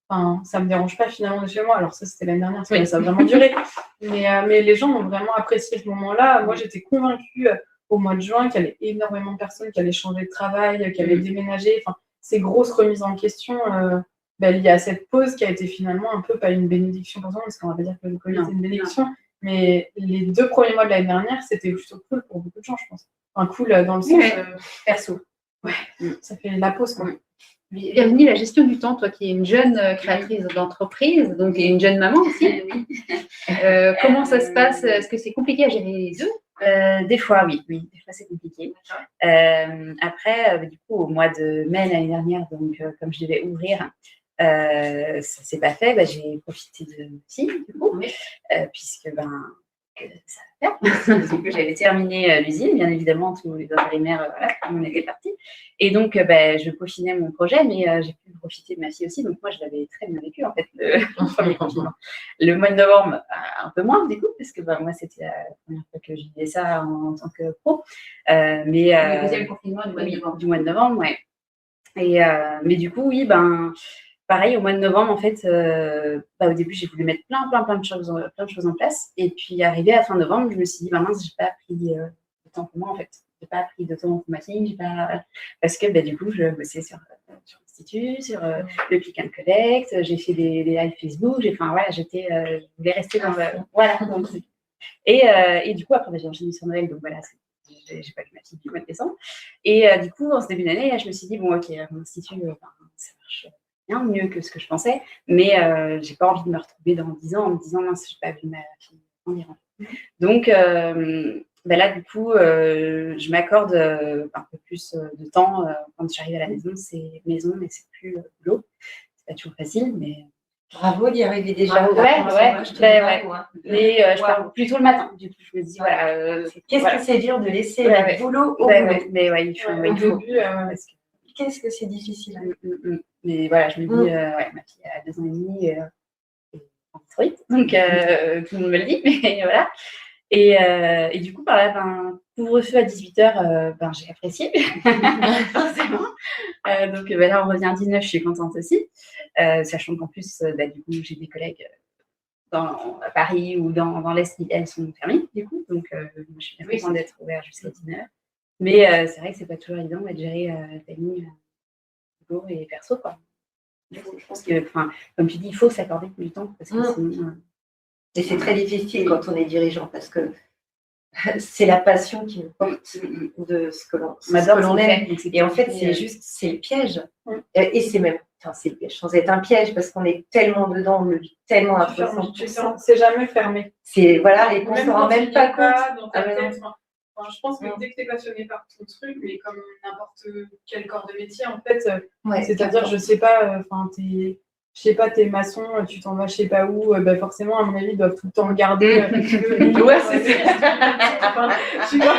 Enfin, ça me dérange pas finalement de chez moi. Alors ça, c'était l'année dernière, ça a vraiment duré. Mais les gens ont vraiment apprécié ce moment-là. Moi, j'étais convaincue au mois de juin qu'il y avait énormément de personnes qui allaient changer de travail, qui allaient déménager. Enfin, ces grosses remises en question liées à cette pause qui a été finalement un peu pas une bénédiction pour tout le monde, parce qu'on va pas dire que le Covid c'est une bénédiction, mais les 2 premiers mois de l'année dernière, c'était plutôt cool pour beaucoup de gens, je pense. Enfin, cool dans le sens perso. Ouais, ça fait la pause, quoi. Bienvenue, la gestion du temps, toi qui es une jeune créatrice d'entreprise, donc et une jeune maman aussi. Comment ça se passe? Est-ce que c'est compliqué à gérer les deux? Des fois, oui. Des fois, c'est compliqué. Après, du coup, au mois de mai l'année dernière, donc comme je devais ouvrir, ça s'est pas fait. J'ai profité de psy, du coup, puisque ça va faire. Donc, j'avais terminé l'usine, bien évidemment, tous les intérimaires, voilà, on était partis. Et donc, je peaufinais mon projet, mais j'ai pu profiter de ma fille aussi. Donc, moi, je l'avais très bien vécu, en fait, le premier confinement. Le mois de novembre, un peu moins, du coup, parce que moi, c'était la première fois que je vivais ça en tant que pro. Le deuxième confinement du mois de novembre. Du mois de novembre, ouais. Mais du coup, oui, pareil, au mois de novembre, en fait, au début, j'ai voulu mettre plein de choses en place. Et puis, arrivé à fin novembre, je me suis dit, mince, j'ai pas pris de temps pour moi, en fait. J'ai pas pris de temps pour ma fille, parce que, du coup, je bossais sur l'Institut, sur le click and collect, j'ai fait des lives Facebook, je voulais rester dans le... Voilà. Et du coup, après, j'ai enchaîné sur Noël, donc voilà, j'ai pas eu ma fille du mois de décembre. Et du coup, en ce début d'année, je me suis dit, bon, ok, mon Institut, ça marche bien mieux que ce que je pensais, mais j'ai pas envie de me retrouver dans 10 ans en me disant mince, j'ai pas vu ma fille en Iran. Donc là, du coup, je m'accorde un peu plus de temps quand j'arrive à la maison. C'est maison, mais c'est plus boulot. C'est pas toujours facile, mais bravo d'y arriver déjà. Mais je pars plutôt le matin. Du coup, je me dis voilà. Qu'est-ce que c'est dur de laisser le boulot au boulot. Mais ouais, il faut. Qu'est-ce que c'est difficile. Mais voilà, je me dis, ma fille a 2 ans et demi, donc tout le monde me le dit, mais voilà. Et du coup, par là, couvre-feu à 18h, j'ai apprécié, forcément. Donc là, on revient à 19, je suis contente aussi, sachant qu'en plus, du coup, j'ai des collègues à Paris ou dans l'Est, elles sont fermées, du coup, donc je suis bien contente d'être ouverte jusqu'à 19h. Mais c'est vrai que c'est pas toujours évident de gérer famille, boulot et perso, quoi. Je pense que, comme tu dis, il faut s'accorder du temps parce que sinon. Et c'est très difficile quand on est dirigeant parce que c'est la passion qui nous porte de ce que l'on aime. Et en fait, c'est le piège. Et c'est même, c'est le piège sans être un piège parce qu'on est tellement dedans, on le vit tellement à 300%. C'est jamais fermé. C'est, voilà, les qu'on ne se rend même pas compte. Je pense que dès que tu es passionné par ton truc, mais comme n'importe quel corps de métier, en fait, c'est-à-dire, je sais pas, t'es maçon, tu t'en vas je sais pas où, forcément, à mon avis, ils doivent tout le temps regarder. Tu vois.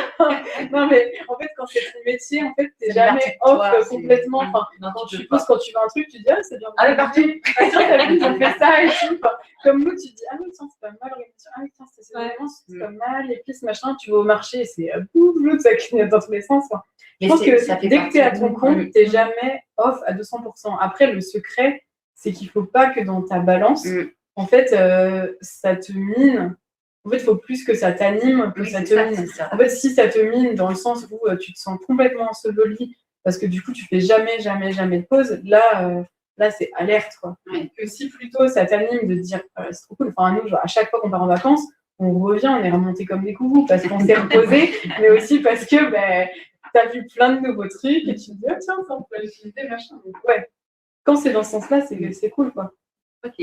Non, mais en fait, quand c'est ton métier, en fait, t'es jamais off complètement. Quand tu poses, quand tu veux un truc, tu dis, c'est bien. Ah, mais partout. Tiens, t'as vu, ils ont fait ça et tout. Comme nous, tu dis, ah oui, tiens, c'est pas mal, c'est pas mal, et puis ce machin, tu vas au marché, c'est boum, ça clignote dans tous les sens. Je pense que dès que tu es à ton compte, tu n'es jamais off à 200%. Après, le secret, c'est qu'il ne faut pas que dans ta balance, en fait, ça te mine. En fait, il faut plus que ça t'anime que ça te mine. En fait, si ça te mine dans le sens où tu te sens complètement enseveli, parce que du coup, tu fais jamais de pause, là, c'est alerte, quoi. Que si plutôt ça t'anime de te dire, c'est trop cool. Enfin, nous, à chaque fois qu'on part en vacances, on revient, on est remonté comme des coucous parce qu'on s'est reposé, mais aussi parce que tu as vu plein de nouveaux trucs et tu te dis, tiens, ça, on peut l'utiliser, machin. Donc, quand c'est dans ce sens-là, c'est cool, quoi. Ok.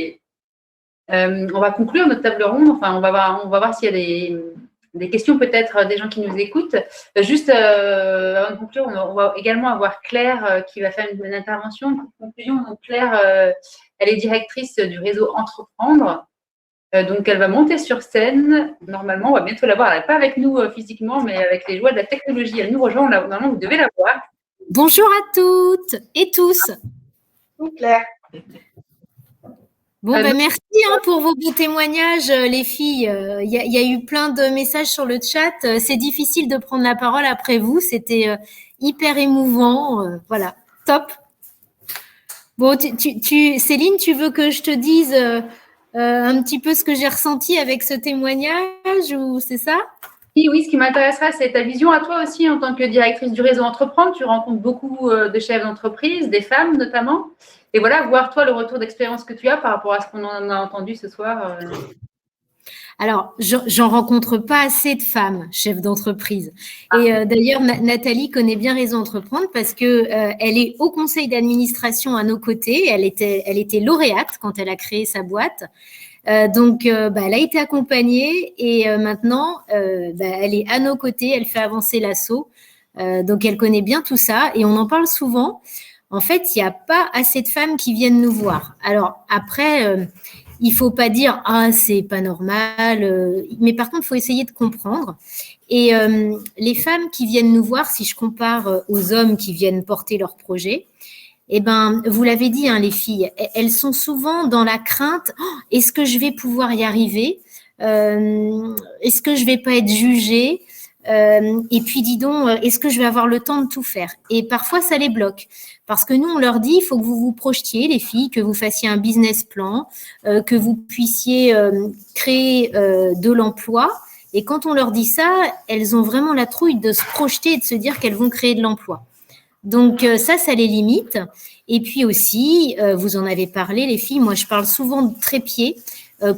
On va conclure notre table ronde. Enfin, on va voir s'il y a des questions peut-être des gens qui nous écoutent. Juste avant de conclure, on va également avoir Claire qui va faire une intervention, une conclusion. Donc Claire, elle est directrice du réseau Entreprendre. Donc, elle va monter sur scène. Normalement, on va bientôt la voir. Elle n'est pas avec nous physiquement, mais avec les joies de la technologie, elle nous rejoint. Normalement, vous devez la voir. Bonjour à toutes et tous. Claire. Bon, merci pour vos beaux témoignages, les filles. Il y a eu plein de messages sur le chat. C'est difficile de prendre la parole après vous. C'était hyper émouvant. Voilà, top. Bon, Céline, tu veux que je te dise un petit peu ce que j'ai ressenti avec ce témoignage ou c'est ça? Oui, ce qui m'intéressera, c'est ta vision à toi aussi en tant que directrice du réseau Entreprendre. Tu rencontres beaucoup de chefs d'entreprise, des femmes notamment. Et voilà, voir toi le retour d'expérience que tu as par rapport à ce qu'on en a entendu ce soir. Alors, j'en rencontre pas assez de femmes chefs d'entreprise. Et d'ailleurs, Nathalie connaît bien Réseau Entreprendre parce que elle est au conseil d'administration à nos côtés. Elle était lauréate quand elle a créé sa boîte. Donc, elle a été accompagnée et maintenant, elle est à nos côtés. Elle fait avancer l'assaut. Donc, elle connaît bien tout ça et on en parle souvent. En fait, il n'y a pas assez de femmes qui viennent nous voir. Alors, après, il ne faut pas dire « Ah, c'est pas normal ». Mais par contre, il faut essayer de comprendre. Et les femmes qui viennent nous voir, si je compare aux hommes qui viennent porter leur projet, eh ben, vous l'avez dit, hein, les filles, elles sont souvent dans la crainte oh, « Est-ce que je vais pouvoir y arriver Est-ce que je ne vais pas être jugée ?» Et puis, dis donc, est-ce que je vais avoir le temps de tout faire? Et parfois, ça les bloque. Parce que nous, on leur dit, il faut que vous vous projetiez, les filles, que vous fassiez un business plan, que vous puissiez créer de l'emploi. Et quand on leur dit ça, elles ont vraiment la trouille de se projeter et de se dire qu'elles vont créer de l'emploi. Donc, ça les limite. Et puis aussi, vous en avez parlé, les filles, moi, je parle souvent de trépied.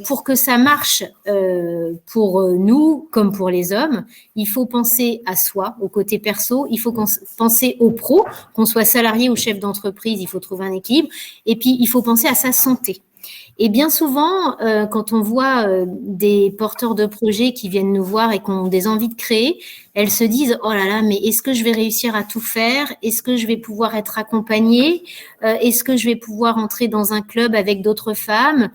Pour que ça marche pour nous comme pour les hommes, il faut penser à soi, au côté perso, il faut penser au pro, qu'on soit salarié ou chef d'entreprise, il faut trouver un équilibre, et puis il faut penser à sa santé. Et bien souvent, quand on voit des porteurs de projets qui viennent nous voir et qui ont des envies de créer, elles se disent « Oh là là, mais est-ce que je vais réussir à tout faire? Est-ce que je vais pouvoir être accompagnée? Est-ce que je vais pouvoir entrer dans un club avec d'autres femmes?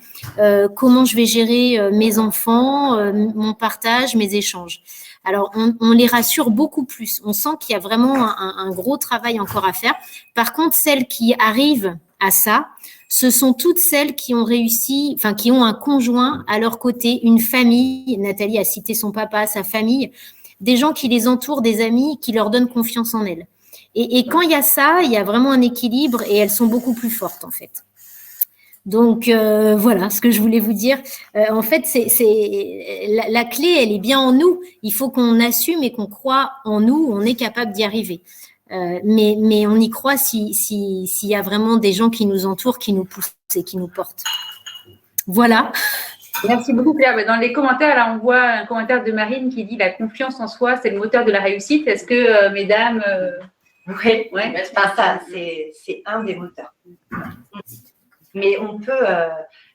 Comment je vais gérer mes enfants, mon partage, mes échanges ?» Alors, on les rassure beaucoup plus. On sent qu'il y a vraiment un gros travail encore à faire. Par contre, celles qui arrivent à ça, ce sont toutes celles qui ont réussi, enfin, qui ont un conjoint à leur côté, une famille. Nathalie a cité son papa, sa famille, des gens qui les entourent, des amis qui leur donnent confiance en elles. Et quand il y a ça, il y a vraiment un équilibre et elles sont beaucoup plus fortes, en fait. Donc, voilà ce que je voulais vous dire. En fait, la clé, elle est bien en nous. Il faut qu'on assume et qu'on croit en nous, on est capable d'y arriver. Mais on y croit s'il y a vraiment des gens qui nous entourent, qui nous poussent et qui nous portent. Voilà. Merci beaucoup, Claire. Dans les commentaires, là, on voit un commentaire de Marine qui dit « La confiance en soi, c'est le moteur de la réussite ». Est-ce que, mesdames… Oui, enfin, ça, c'est un des moteurs. Mais on peut,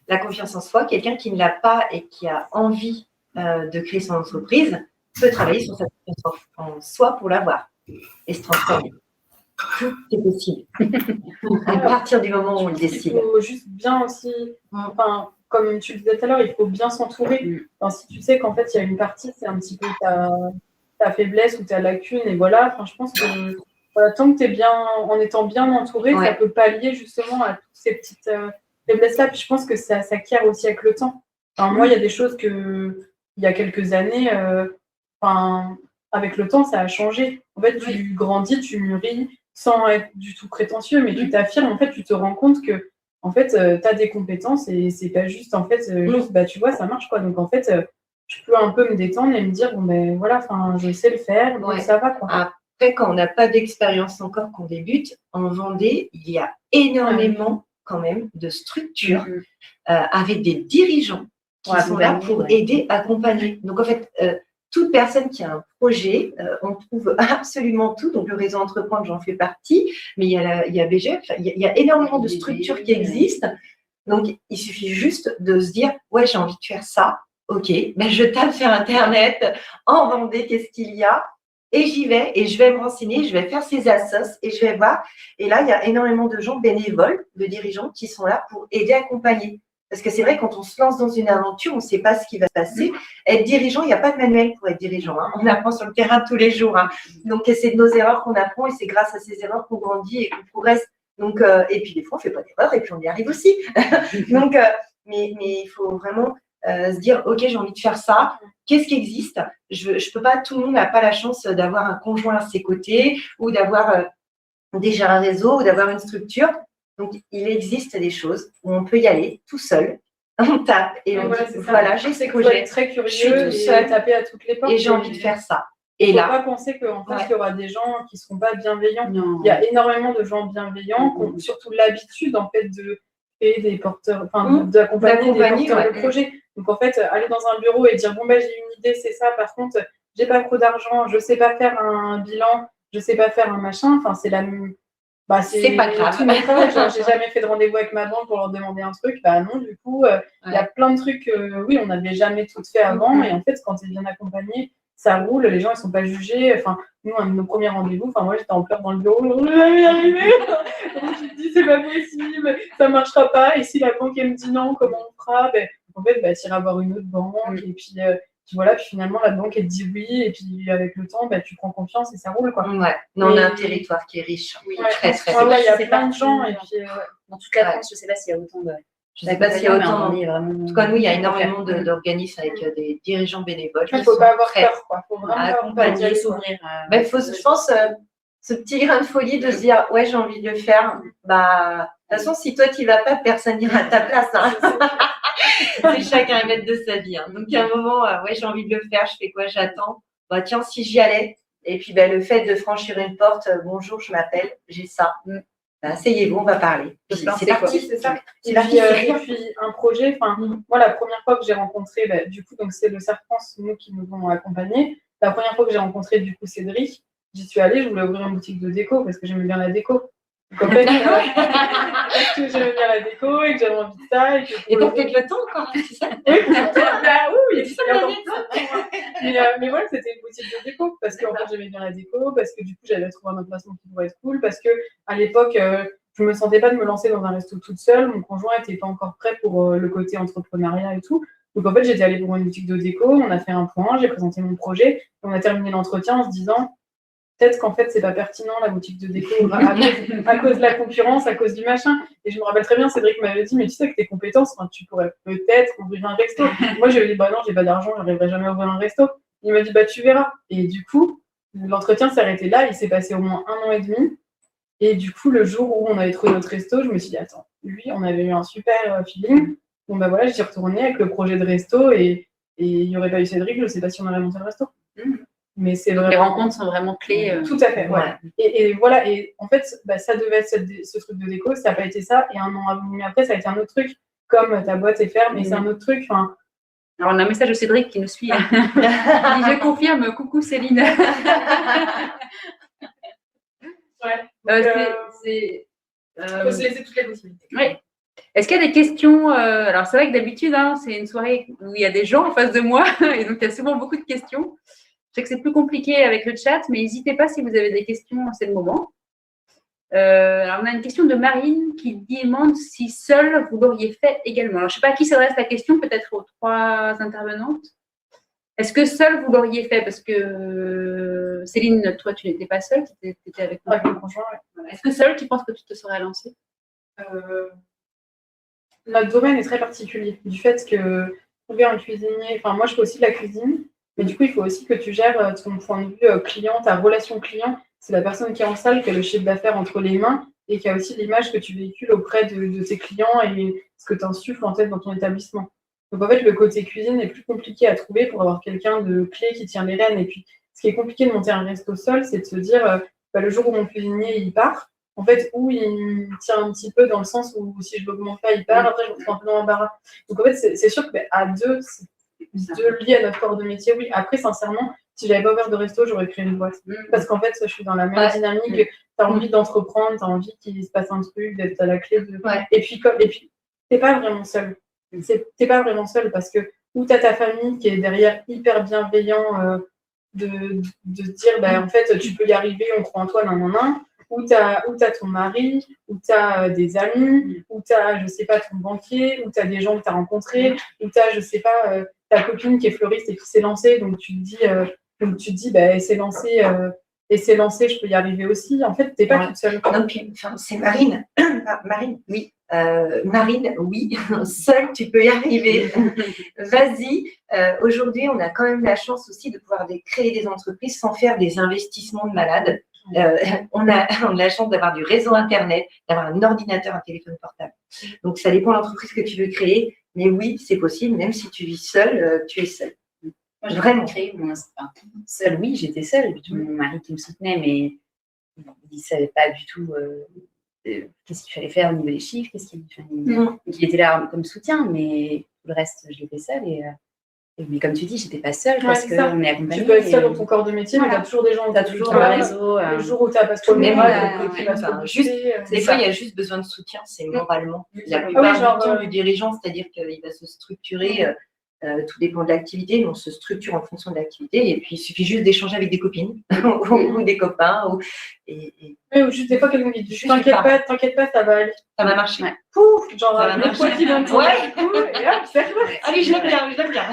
la confiance en soi, quelqu'un qui ne l'a pas et qui a envie de créer son entreprise, peut travailler sur sa confiance en soi pour l'avoir et se transformer. Tout est possible. À partir du moment où on le décide. Il faut juste bien aussi, enfin, comme tu le disais tout à l'heure, il faut bien s'entourer. Enfin, si tu sais qu'en fait, il y a une partie, c'est un petit peu ta faiblesse ou ta lacune, et voilà, enfin, je pense que voilà, tant que tu es bien, en étant bien entouré, ça peut pallier justement à toutes ces petites faiblesses-là. Puis je pense que ça s'acquiert aussi avec le temps. Enfin, moi, il y a des choses que, il y a quelques années, enfin, avec le temps, ça a changé. En fait, tu grandis, tu mûris, sans être du tout prétentieux, mais tu t'affirmes, en fait, tu te rends compte que, en fait, tu as des compétences et c'est pas juste, en fait, juste, bah, tu vois, ça marche, quoi. Donc, en fait, je peux un peu me détendre et me dire, bon, ben voilà, enfin, je sais le faire, donc ça va, quoi. Après, quand on n'a pas d'expérience encore, qu'on débute, en Vendée, il y a énormément, quand même, de structures avec des dirigeants qui sont là pour aider, accompagner. Donc, en fait, toute personne qui a un projet, on trouve absolument tout. Donc, le réseau Entreprendre, j'en fais partie, mais il y a BGF, il y a énormément de structures qui existent. Donc, il suffit juste de se dire, ouais, j'ai envie de faire ça. OK, ben je tape sur Internet, en Vendée, qu'est-ce qu'il y a? Et j'y vais, et je vais me renseigner, je vais faire ces assos, et je vais voir. Et là, il y a énormément de gens bénévoles, de dirigeants, qui sont là pour aider, accompagner. Parce que c'est vrai, quand on se lance dans une aventure, on ne sait pas ce qui va se passer. Être dirigeant, il n'y a pas de manuel pour être dirigeant. Hein. On apprend sur le terrain tous les jours. Hein. Donc, c'est de nos erreurs qu'on apprend et c'est grâce à ces erreurs qu'on grandit et qu'on progresse. Donc, et puis, des fois, on ne fait pas d'erreurs et puis on y arrive aussi. Donc, mais il faut vraiment se dire, OK, j'ai envie de faire ça. Qu'est-ce qui existe? Je peux pas, tout le monde n'a pas la chance d'avoir un conjoint à ses côtés ou d'avoir déjà un réseau ou d'avoir une structure. Donc, il existe des choses où on peut y aller tout seul. On tape et on dit, voilà, j'ai ce projet. Très curieux, je suis tout seul, taper à toutes les portes. Et j'ai envie de faire ça. Et là, il ne faut pas penser qu'en face, il y aura des gens qui ne seront pas bienveillants. Non. Il y a énormément de gens bienveillants qui ont surtout l'habitude, en fait, de créer des porteurs, d'accompagner des porteurs de projets. Donc, en fait, aller dans un bureau et dire, bon, ben, j'ai une idée, c'est ça. Par contre, j'ai pas trop d'argent, je ne sais pas faire un bilan, je ne sais pas faire un machin. Enfin, c'est la même. Bah, c'est pas grave. J'ai jamais fait de rendez-vous avec ma banque pour leur demander un truc. Bah non, du coup, il y a plein de trucs, oui, on n'avait jamais tout fait avant. Et en fait, quand tu es bien accompagné, ça roule, les gens, ils sont pas jugés. Enfin, nous, un de nos premiers rendez-vous, moi, j'étais en pleurs dans le bureau, on n'est jamais arrivé. Donc, je me dis, c'est pas possible, ça marchera pas. Et si la banque, elle me dit non, comment on fera? En fait, tu iras voir une autre banque. Et puis voilà, puis finalement, la banque, elle te dit oui, et puis avec le temps, tu prends confiance et ça roule, quoi. Ouais, non, on a un territoire qui est riche. Oui, très, très riche. Il y a C'est plein de gens, et puis dans toute la France, je ne sais pas s'il y a autant de. Je ne sais pas s'il y a autant. En tout cas, nous, il y a énormément d'organismes avec des dirigeants bénévoles. Il ne faut pas avoir peur, quoi. Il faut vraiment pas s'ouvrir. Il faut, je pense, ce petit grain de folie de se dire, ouais, j'ai envie de le faire. Bah, de toute façon, si toi, tu n'y vas pas, personne n'ira à ta place. Hein. C'est chacun maître de sa vie. Hein. Donc, à un moment, ouais, j'ai envie de le faire, je fais quoi? J'attends. Bah, tiens, si j'y allais. Et puis, le fait de franchir une porte, bonjour, je m'appelle, j'ai ça. Asseyez-vous, on va parler. C'est parti, c'est ça. Et puis, un projet, moi, la première fois que j'ai rencontré, du coup, donc c'est le Cerf France, nous qui nous ont accompagnés. La première fois que j'ai rencontré, du coup, Cédric, j'y suis allée, je voulais ouvrir une boutique de déco parce que j'aimais bien la déco. Donc, en fait, parce que j'aimais bien la déco et que j'avais envie de ça. Et t'as peut-être le temps encore, c'est ça? Oui, il y a encore plein. Mais voilà, c'était une boutique de déco parce que en fait, j'aimais bien la déco, parce que du coup, j'avais trouvé un emplacement qui pourrait être cool, parce que à l'époque, je me sentais pas de me lancer dans un resto toute seule. Mon conjoint n'était pas encore prêt pour le côté entrepreneuriat et tout. Donc en fait, j'étais allée pour une boutique de déco, on a fait un point, j'ai présenté mon projet, on a terminé l'entretien en se disant peut-être qu'en fait, c'est pas pertinent la boutique de déco à cause de la concurrence, à cause du machin. Et je me rappelle très bien, Cédric m'avait dit, mais tu sais, avec tes compétences, tu pourrais peut-être ouvrir un resto. Moi, je lui ai dit, bah non, j'ai pas d'argent, j'arriverai jamais à ouvrir un resto. Il m'a dit, bah tu verras. Et du coup, l'entretien s'est arrêté là, il s'est passé au moins 1 an et demi. Et du coup, le jour où on avait trouvé notre resto, je me suis dit, attends, lui, on avait eu un super feeling. Bon, bah voilà, j'y retournais avec le projet de resto et il n'y aurait pas eu Cédric, je ne sais pas si on aurait monté le resto. Mais c'est vraiment... Les rencontres sont vraiment clés. Tout à fait, ouais. Et voilà, et en fait, ça devait être ce truc de déco, ça n'a pas été ça. Et 1 an et demi après, ça a été un autre truc, comme ta boîte est ferme, et c'est un autre truc. Alors, on a un message de Cédric qui nous suit. Je confirme, coucou Céline. Ouais. Il faut se laisser toutes les possibilités. Oui. Est-ce qu'il y a des questions Alors, c'est vrai que d'habitude, c'est une soirée où il y a des gens en face de moi, et donc il y a souvent beaucoup de questions. Je sais que c'est plus compliqué avec le chat, mais n'hésitez pas si vous avez des questions, c'est le moment. Alors, on a une question de Marine qui demande si seule vous l'auriez fait également. Alors, je ne sais pas à qui s'adresse la question, peut-être aux 3 intervenantes. Est-ce que seule vous l'auriez fait? Parce que Céline, toi, tu n'étais pas seule, tu étais avec moi. Mon conjoint, ouais. Est-ce que seule, tu penses que tu te serais lancée? Notre domaine est très particulier, du fait que trouver un cuisinier, moi je fais aussi de la cuisine, mais du coup il faut aussi que tu gères ton point de vue client, ta relation client, c'est la personne qui est en salle, qui a le chiffre d'affaires entre les mains et qui a aussi l'image que tu véhicules auprès de tes clients et ce que tu insuffles en tête dans ton établissement. Donc en fait le côté cuisine est plus compliqué à trouver pour avoir quelqu'un de clé qui tient les rênes. Et puis ce qui est compliqué de monter un resto seul, c'est de se dire le jour où mon cuisinier il part, en fait, où il me tient un petit peu dans le sens où si je l'augmente pas, il part, après je me retrouve un peu dans l'embarras. Donc en fait, c'est sûr qu'à deux, c'est deux liés à notre corps de métier, oui. Après, sincèrement, si j'avais pas ouvert de resto, j'aurais créé une boîte. Parce qu'en fait, je suis dans la même dynamique, tu as envie d'entreprendre, tu as envie qu'il se passe un truc, d'être à la clé de... Et puis, t'es pas vraiment seul. T'es pas vraiment seul parce que où tu as ta famille qui est derrière hyper bienveillant de dire, en fait, tu peux y arriver, on croit en toi, non. où tu as ton mari, où tu as des amis, où tu as, je sais pas, ton banquier, où tu as des gens que tu as rencontrés, où tu as, je sais pas, ta copine qui est fleuriste et qui s'est lancée, donc tu te dis, bah, elle s'est lancée, je peux y arriver aussi. En fait, tu n'es pas toute seule. Donc, c'est Marine. Marine, oui. Marine, oui. Seule, tu peux y arriver. Vas-y. Aujourd'hui, on a quand même la chance aussi de pouvoir créer des entreprises sans faire des investissements de malade. On a la chance d'avoir du réseau Internet, d'avoir un ordinateur, un téléphone portable. Donc, ça dépend de l'entreprise que tu veux créer. Mais oui, c'est possible. Même si tu vis seule, tu es seule. Moi, j'ai Vraiment créé seule, oui, j'étais seule. Mon mari qui me soutenait, mais il ne savait pas du tout qu'est-ce qu'il fallait faire au niveau des chiffres, il était là comme soutien, mais tout le reste, je l'ai fait seule. Mais comme tu dis, j'étais pas seule parce qu'on est accompagnés. Tu peux être seule dans ton corps de métier, mais tu as toujours des gens. Tu as toujours un réseau. Le jour où tu n'as pas ce Même, des fois, il y a juste besoin de soutien, c'est moralement. La Ah plupart oui, genre, du temps du dirigeant, c'est-à-dire qu'il va se structurer. Tout dépend de l'activité, mais on se structure en fonction de l'activité. Et puis, il suffit juste d'échanger avec des copines ou des copains. Ou juste des fois, quelqu'un qui dit t'inquiète pas, ça va aller. Ça va marcher. Ouais. Pouf, genre, Ça va le poids qui vient de Ouais. et hop, c'est reparti. Ah oui, je l'aime bien.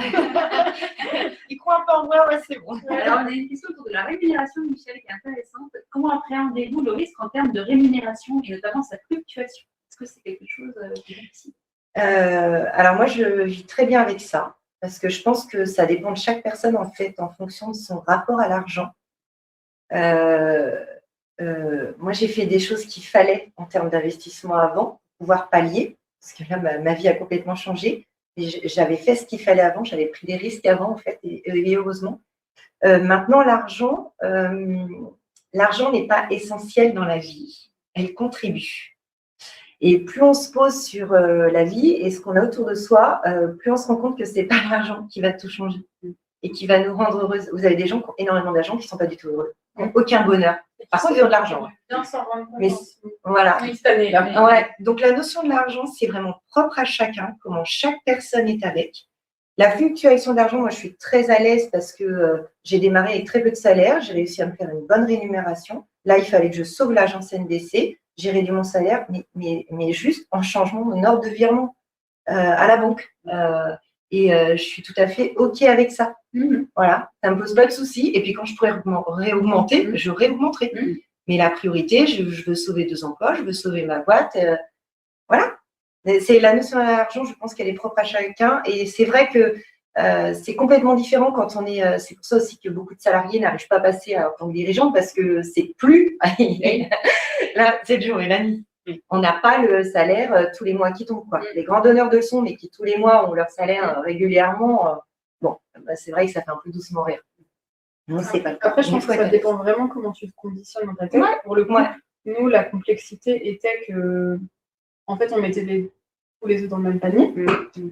Il croit un peu en moi, ouais, c'est bon. Alors, on a une question autour de la rémunération, Michel, qui est intéressante. Comment appréhendez-vous le risque en termes de rémunération et notamment sa fluctuation? Est-ce que c'est quelque chose qui est difficile? Alors moi, je vis très bien avec ça parce que je pense que ça dépend de chaque personne en fait, en fonction de son rapport à l'argent. Moi, j'ai fait des choses qu'il fallait en termes d'investissement avant pour pouvoir pallier parce que là, ma vie a complètement changé. Et j'avais fait ce qu'il fallait avant, j'avais pris des risques avant en fait, et heureusement. Maintenant, l'argent n'est pas essentiel dans la vie. Elle contribue. Et plus on se pose sur la vie et ce qu'on a autour de soi, plus on se rend compte que ce n'est pas l'argent qui va tout changer et qui va nous rendre heureuses. Vous avez des gens qui ont énormément d'argent qui ne sont pas du tout heureux, qui n'ont aucun bonheur. Par contre, ils ont de l'argent. Mais voilà. Cette année-là. Ouais. Donc, la notion de l'argent, c'est vraiment propre à chacun, comment chaque personne est avec. La fluctuation d'argent, moi, je suis très à l'aise parce que j'ai démarré avec très peu de salaire. J'ai réussi à me faire une bonne rémunération. Là, il fallait que je sauve l'agence NBC. J'ai réduit mon salaire, mais juste en changeant mon ordre de virement à la banque. Je suis tout à fait OK avec ça. Voilà, ça ne me pose pas de soucis. Et puis, quand je pourrais réaugmenter, je réaugmenterai. Mais la priorité, je veux sauver 2 emplois, je veux sauver ma boîte. Voilà. C'est la notion de l'argent, je pense qu'elle est propre à chacun. Et c'est vrai que c'est complètement différent quand on est. C'est pour ça aussi que beaucoup de salariés n'arrivent pas à passer en tant que dirigeant parce que c'est plus. Là, c'est le jour et la nuit. On n'a pas le salaire tous les mois qui tombe. Les grands donneurs de leçons, mais qui tous les mois ont leur salaire régulièrement, c'est vrai que ça fait un peu doucement rire. Non, c'est pas le cas. Après, je pense que ça dépend vraiment comment tu te conditionnes dans ta tête. Pour le coup, nous, la complexité était que, en fait, on mettait tous les œufs dans le même panier,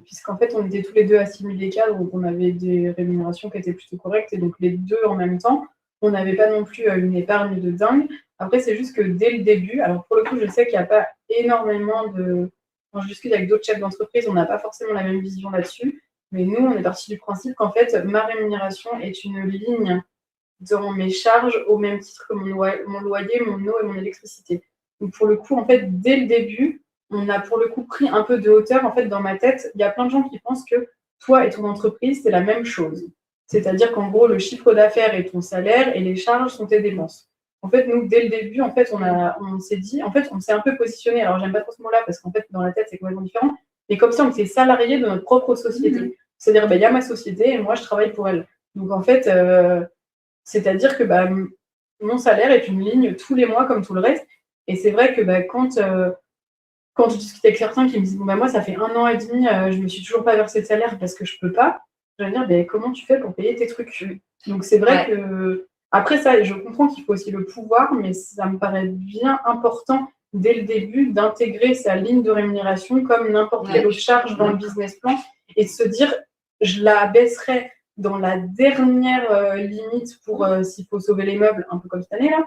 puisqu'en fait, on était tous les deux à 6 000 d'écart, donc on avait des rémunérations qui étaient plutôt correctes, et donc les deux en même temps, on n'avait pas non plus une épargne de dingue. Après, c'est juste que dès le début, alors pour le coup, je sais qu'il n'y a pas énormément de... Quand je discute avec d'autres chefs d'entreprise, on n'a pas forcément la même vision là-dessus, mais nous, on est parti du principe qu'en fait, ma rémunération est une ligne dans mes charges au même titre que mon loyer, mon eau et mon électricité. Donc pour le coup, en fait, dès le début, on a pour le coup pris un peu de hauteur. En fait, dans ma tête, il y a plein de gens qui pensent que toi et ton entreprise, c'est la même chose. C'est-à-dire qu'en gros, le chiffre d'affaires est ton salaire et les charges sont tes dépenses. En fait, nous, dès le début, en fait, on s'est dit, en fait, on s'est un peu positionné. Alors, j'aime pas trop ce mot-là parce qu'en fait, dans la tête, c'est complètement différent. Mais comme ça, on s'est salarié de notre propre société. C'est-à-dire, il y a ma société et moi, je travaille pour elle. Donc, en fait, c'est-à-dire que mon salaire est une ligne tous les mois comme tout le reste. Et c'est vrai que quand je discute avec certains qui me disent, moi, ça fait 1 an et demi, je me suis toujours pas versé de salaire parce que je peux pas. Je veux dire, comment tu fais pour payer tes trucs? Donc, c'est vrai que... Après ça, je comprends qu'il faut aussi le pouvoir, mais ça me paraît bien important dès le début d'intégrer sa ligne de rémunération comme n'importe quelle autre charge dans le business plan et de se dire, je la baisserai dans la dernière limite pour s'il faut sauver les meubles, un peu comme cette année-là.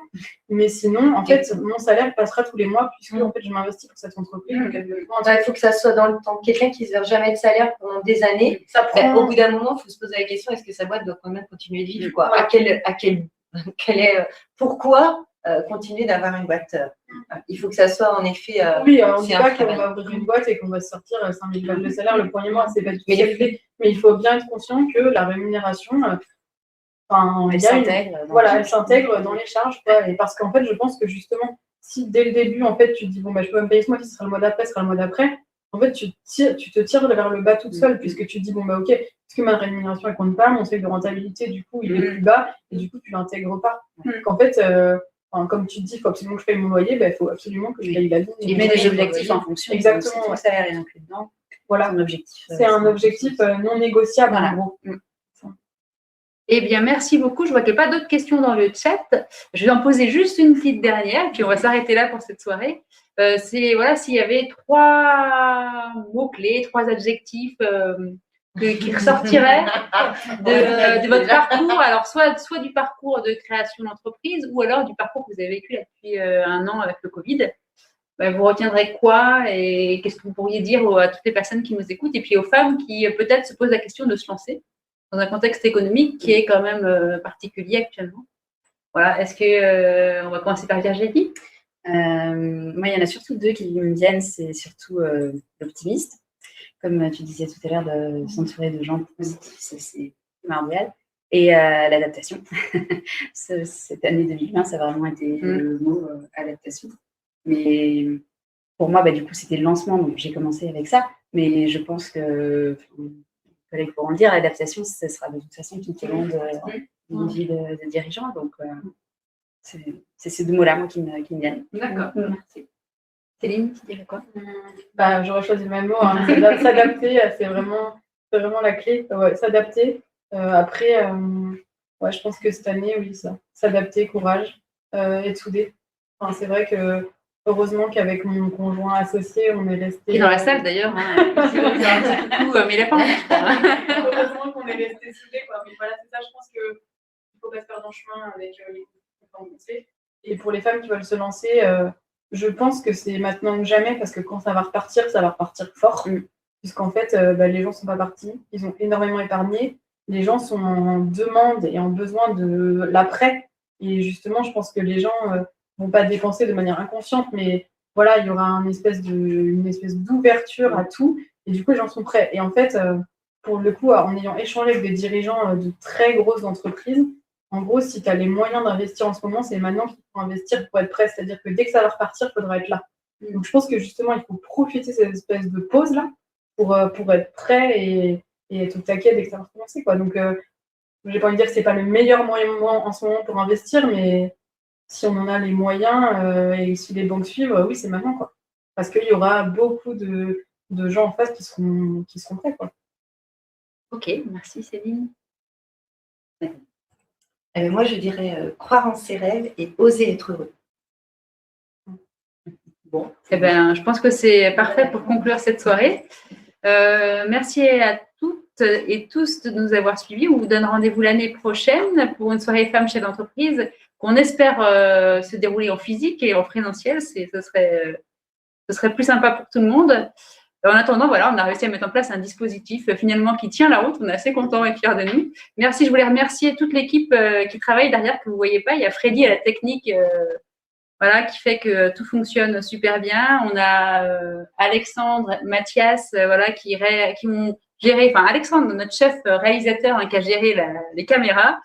Mais sinon, en fait, mon salaire passera tous les mois puisque en fait, je m'investis pour cette entreprise. Il faut que ça soit dans le temps. Quelqu'un qui ne se verse jamais de salaire pendant des années, au bout d'un moment, il faut se poser la question, est-ce que sa boîte doit quand même continuer de vivre, quoi? Pourquoi continuer d'avoir une boîte. Il faut que ça soit en effet. Oui, on ne dit c'est pas un qu'on travail. va ouvrir une boîte et qu'on va se sortir 5 000 balles de salaire le premier mois. C'est pas du tout élevé. Mais il faut bien être conscient que la rémunération, Elle s'intègre. Voilà, elle s'intègre dans les charges. Quoi. Et parce qu'en fait, je pense que justement, si dès le début, en fait, tu te dis, bon, bah, je peux me payer ce mois, ce sera le mois d'après, ce sera le mois d'après, en fait, tu te tires vers le bas toute seule, puisque tu te dis, bon, bah, ok, est-ce que ma rémunération, elle compte pas, mon seuil de rentabilité, du coup, il est plus bas, et du coup, tu l'intègres pas. Donc, en fait, comme tu te dis, il faut absolument que je paye mon loyer, il faut absolument que je paye la vie. Il met des objectifs en fonction. Exactement. Tout ça est inclus dedans. Voilà. Un objectif. C'est un objectif non négociable, Voilà. en gros. Eh bien, merci beaucoup. Je vois qu'il n'y a pas d'autres questions dans le chat. Je vais en poser juste une petite dernière, puis on va s'arrêter là pour cette soirée. C'est voilà, s'il y avait 3 mots-clés, 3 adjectifs qui ressortiraient de votre parcours, alors soit du parcours de création d'entreprise ou alors du parcours que vous avez vécu là depuis 1 an avec le Covid. Vous retiendrez quoi et qu'est-ce que vous pourriez dire à toutes les personnes qui nous écoutent et puis aux femmes qui peut-être se posent la question de se lancer dans un contexte économique qui est quand même particulier actuellement. Voilà, est-ce que on va commencer par Virginie? Moi, il y en a surtout 2 qui me viennent, c'est surtout l'optimiste. Comme tu disais tout à l'heure, de s'entourer de gens positifs, c'est primordial. Et l'adaptation. Cette année 2020, ça a vraiment été le mot adaptation. Mais pour moi, du coup, c'était le lancement, donc j'ai commencé avec ça. Mais je pense que, collègues pourront le dire, l'adaptation, ce sera de toute façon tout au long d'une vie de dirigeant. Donc, c'est ces 2 mots-là, moi, qui me viennent. D'accord. Merci. Céline, tu dirais quoi? J'aurais choisi le même mot. Hein. S'adapter, c'est vraiment la clé. Ouais, s'adapter. Après, je pense que cette année, oui, ça. S'adapter, courage, être soudé. Enfin, c'est vrai que heureusement qu'avec mon conjoint associé, on est resté. Qui est dans la salle d'ailleurs. Mais il n'a pas envie. Heureusement qu'on est resté soudés. Mais voilà, c'est ça. Je pense qu'il ne faut pas se perdre en chemin avec les compétences. Et pour les femmes qui veulent se lancer, je pense que c'est maintenant ou jamais parce que quand ça va repartir fort. Puisqu'en fait, les gens ne sont pas partis. Ils ont énormément épargné. Les gens sont en demande et en besoin de l'après. Et justement, je pense que les gens vont pas dépenser de manière inconsciente, mais voilà, il y aura une espèce d'ouverture à tout. Et du coup, les gens sont prêts. Et en fait, pour le coup, en ayant échangé avec des dirigeants de très grosses entreprises, en gros, si tu as les moyens d'investir en ce moment, c'est maintenant qu'il faut investir pour être prêt. C'est-à-dire que dès que ça va repartir, il faudra être là. Donc, je pense que justement, il faut profiter de cette espèce de pause-là pour être prêt et être au taquet dès que ça va recommencer. Donc, j'ai pas envie de dire que c'est pas le meilleur moyen en ce moment pour investir, mais si on en a les moyens et si les banques suivent, oui, c'est maintenant. Parce qu'il y aura beaucoup de gens en face qui seront prêts. Ok, merci Céline. Moi, je dirais croire en ses rêves et oser être heureux. Bon, je pense que c'est parfait pour conclure cette soirée. Merci à toutes et tous de nous avoir suivis. On vous donne rendez-vous l'année prochaine pour une soirée femmes chefs d'entreprise qu'on espère se dérouler en physique et en présentiel. Ce serait plus sympa pour tout le monde. En attendant, voilà, on a réussi à mettre en place un dispositif finalement qui tient la route. On est assez contents et fiers de nous. Merci, je voulais remercier toute l'équipe qui travaille derrière, que vous ne voyez pas. Il y a Freddy à la technique qui fait que tout fonctionne super bien. On a Alexandre, Mathias qui ont géré, Alexandre, notre chef réalisateur qui a géré les caméras.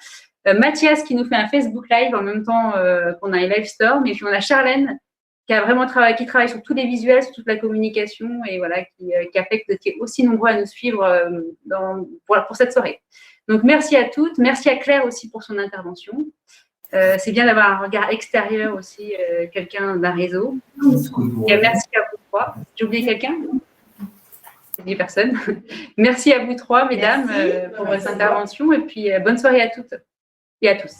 Mathias qui nous fait un Facebook Live en même temps qu'on a un live storm. Et puis on a Charlène qui travaille sur tous les visuels, sur toute la communication et qui a fait que vous étiez aussi nombreux à nous suivre pour cette soirée. Donc merci à toutes, merci à Claire aussi pour son intervention. C'est bien d'avoir un regard extérieur aussi, quelqu'un d'un réseau. Et merci à vous 3. J'ai oublié quelqu'un? J'ai oublié personne. Merci à vous 3, mesdames, pour votre intervention et puis bonne soirée à toutes et à tous.